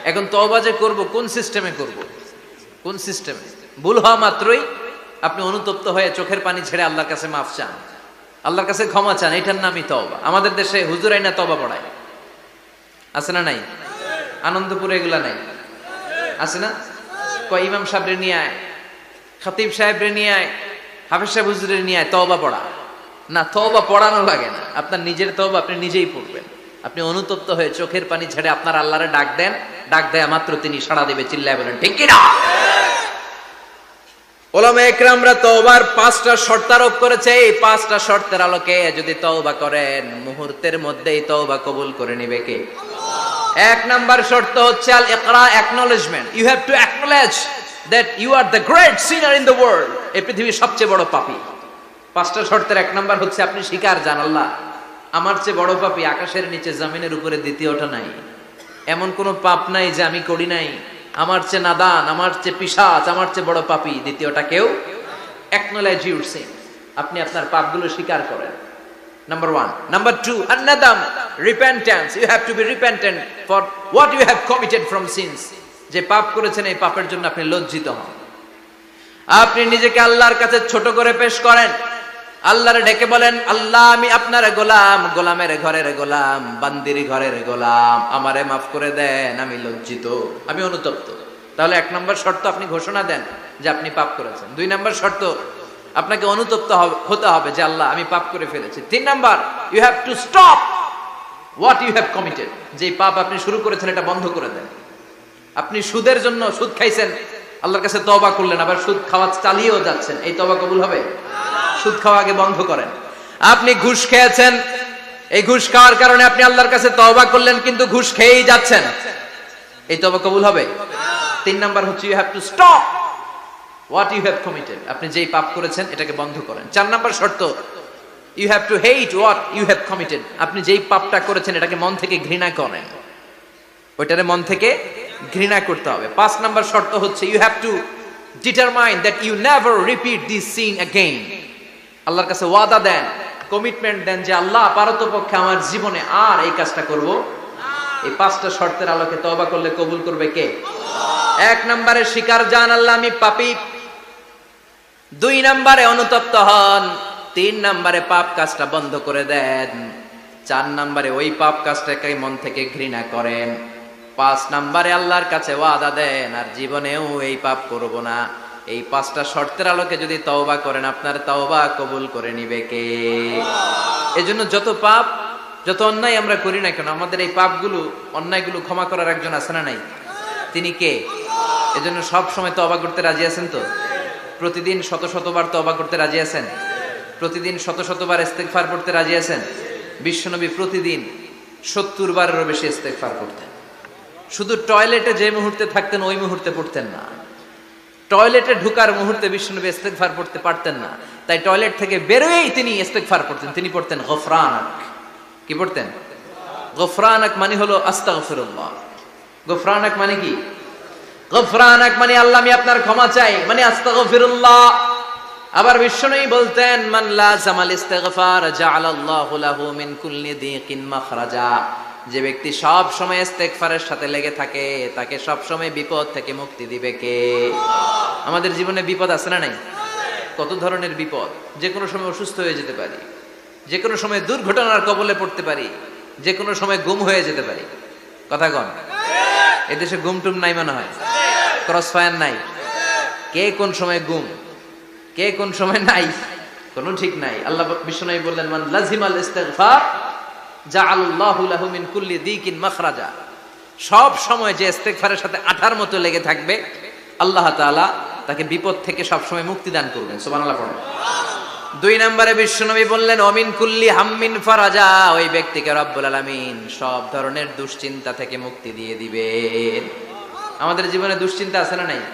Speaker 1: এখন তওবা যে করব কোন সিস্টেমে করব? কোন সিস্টেমে? ভুল হওয়া মাত্রই আপনি অনুতপ্ত হয়ে চোখের পানি ছেড়ে আল্লাহর কাছে মাফ চান, আল্লাহর কাছে ক্ষমা চান, এটার নামই তওবা। আমাদের দেশে হুজুর আইনা তওবা পড়ায়, আছে না নাই? আনন্দপুরে এগুলা নাই, আছে না? কয় ইমাম সাহেবরে নিয়ে আয়, খতিব সাহেবরে নিয়ে আয়, হাফেজ সাহেব হুজুরের নিয়ে আয়, তওবা পড়া। না, তওবা পড়ানো লাগে না, আপনার নিজের তওবা আপনি নিজেই পড়বেন। আপনি অনুতপ্ত হয়ে চোখের পানি ছেড়ে আপনার আল্লাহরে ডাক দেন, ডাক দেয়া মাত্র তিনি সাড়া দিবে। চিল্লায় বলেন ঠিক কি না? ওলামা একরামরা তওবার 5টা শর্ত আরোপ করেছে। এই 5টা শর্তের আলোকে যদি তওবা করেন মুহূর্তের মধ্যেই তওবা কবুল করে নেবে কে? আল্লাহ। 1 নাম্বার শর্ত হচ্ছে আল ইকরা, acknowledgement. You have to acknowledge that you are the great sinner in the world. এই পৃথিবীর সবচেয়ে বড় পাপী। 5টা শর্তের 1 নাম্বার হচ্ছে আপনি স্বীকার জান, আল্লাহ আমার চেয়ে বড় পাপী আকাশের নিচে জমিনের উপরে দ্বিতীয়টা নাই। এমন কোন পাপ নাই যে আমি করি নাই। আমার চেয়ে নাদান, আমার চেয়ে পিশাচ, আমার চেয়ে বড় পাপী দ্বিতীয়টা কেউ। অ্যাকনলেজ ইউর সিন, আপনি আপনার পাপগুলো স্বীকার করেন। নাম্বার 1। নাম্বার 2, আন-নাদাম, repentance. You have to be repentant for what you have committed from sins. যে পাপ করেছেন এই পাপের জন্য আপনি লজ্জিত হন। আপনি নিজেকে আল্লাহর কাছে ছোট করে পেশ করেন, আল্লাহরে ডেকে বলেন, আল্লাহ আমি আপনার গোলাম, গোলামের ঘরের গোলাম, বান্দির ঘরের গোলাম, আমারে মাফ করে দেন, আমি লজ্জিত, আমি অনুতপ্ত। তাহলে 1 নম্বর শর্ত আপনি ঘোষণা দেন যে আপনি পাপ করেছেন। 2 নম্বর শর্ত আপনাকে অনুতপ্ত হতে হবে যে আল্লাহ আমি পাপ করে ফেলেছি। 3 number, you have to stop what you have committed. যে পাপ আপনি শুরু করেছেন এটা বন্ধ করে দেন। আপনি সুদের জন্য সুদ খাইছেন, আল্লাহর কাছে তওবা করলেন, আবার সুদ খাওয়া চালিয়েও যাচ্ছেন, এই তওবা কবুল হবে? সুদ খাওয়া আগে বন্ধ করেন। আপনি ঘুষ খেয়েছেন, এই ঘুষ খাওয়ার কারণে আপনি আল্লাহর কাছে তওবা করলেন কিন্তু ঘুষ খেয়েই যাচ্ছেন, এই তওবা কবুল হবে? 3 নাম্বার হচ্ছে you have to stop what you have committed. আপনি যেই পাপ করেছেন এটাকে বন্ধ করেন। 4 নাম্বার শর্ত, you have to hate what you have committed. আপনি যেই পাপটা করেছেন এটাকে মন থেকে ঘৃণা করেন, ওইটারে মন থেকে ঘৃণা করতে হবে। 5 নাম্বার শর্ত হচ্ছে you have to determine that you never repeat this sin again. আল্লাহর কাছে ওয়াদা দেন, কমিটমেন্ট দেন যে আল্লাহ পারতপক্ষে আমার জীবনে আর এই কাজটা করব। এই 5টা শর্তের আলোকে তওবা করলে কবুল করবে কে? আল্লাহ। 1 নম্বরে স্বীকার জান আল্লাহ আমি পাপী। 2 নম্বরে অনুতপ্ত হন। 3 নম্বরে পাপ কাজটা বন্ধ করে দেন। 4 নম্বরে ওই পাপ কাজটাকে মন থেকে ঘৃণা করেন। 5 নম্বরে আল্লাহর কাছে ওয়াদা দেন আর জীবনেও এই পাপ করব না। এই 5টা শর্তের আলোকে যদি তওবা করেন আপনার তওবা কবুল করে নিবে কে? আল্লাহ। এজন্য যত পাপ যত অন্যায় আমরা করি না কেন আমাদের এই পাপগুলো অন্যায়গুলো ক্ষমা করার একজন আছে না নাই? তিনি কে? আল্লাহ। এজন্য সব সময় তওবা করতে রাজি আছেন তো? প্রতিদিন শত শতবার তওবা করতে রাজি আছেন? প্রতিদিন শত শতবার ইস্তেগফার পড়তে রাজি আছেন? বিশ্বনবী প্রতিদিন 70 বারেরও বেশি ইস্তেগফার করতেন। শুধু টয়লেটে যে মুহূর্তে থাকতেন ওই মুহূর্তে পড়তেন না। টয়লেটে ঢুকার মুহূর্তে বিশ্বনবী ইস্তেগফার পড়তে পারতেন না, তাই টয়লেট থেকে বেরোয়েই তিনি ইস্তেগফার পড়তেন। তিনি পড়তেন গফরানাক। কি পড়তেন? গফরানাক মানে হলো আস্তাগফিরুল্লাহ। গফরানাক মানে কি? গফরানাক মানে আল্লাহ আমি আপনার ক্ষমা চাই, মানে আস্তাগফিরুল্লাহ। আবার বিশ্বনবী বলতেন মান লাযামাল ইস্তিগফার জাআলাল্লাহু লাহু মিন কুল্লি দীকিন মাখরাজা। যে ব্যক্তি সব সময় ইস্তেগফারের সাথে লেগে থাকে তাকে সব সময় বিপদ থেকে মুক্তি দিবে কে? আমাদের জীবনে বিপদ আছে না নাই? কত ধরনের বিপদ। যে কোনো সময় অসুস্থ হয়ে যেতে পারি, যে কোনো সময় দুর্ঘটনার কবলে পড়তে পারি, যে কোনো সময় গুম হয়ে যেতে পারি। কথা কন, এদেশে গুম টুম নাই মনে হয়, ক্রস ফায়ার নাই। কে কোন সময় গুম, কে কোন সময় নাই, কোনো ঠিক নাই। আল্লাহ বিশ্বনবী বললেন, মান লাজিমাল ইস্তিগফার জাআলাল্লাহু লাহু মিন কুল্লি দিকিন মাখরাজা। সব সময় যে ইস্তিগফারের সাথে আঠার মতো লেগে থাকবে, আল্লাহ তাআলা তাকে বিপদ থেকে সব সময় মুক্তি দান করবেন। সুবহানাল্লাহ পড়েন। 2 নম্বরে বিশ্বনবী বললেন, অমিন কুল্লি হাম্মিন ফারাজা। ওই ব্যক্তিকে রব্বুল আলামিন সব ধরনের দুশ্চিন্তা থেকে মুক্তি দিয়ে দিবেন। আমাদের জীবনে দুশ্চিন্তা আছে না নাই?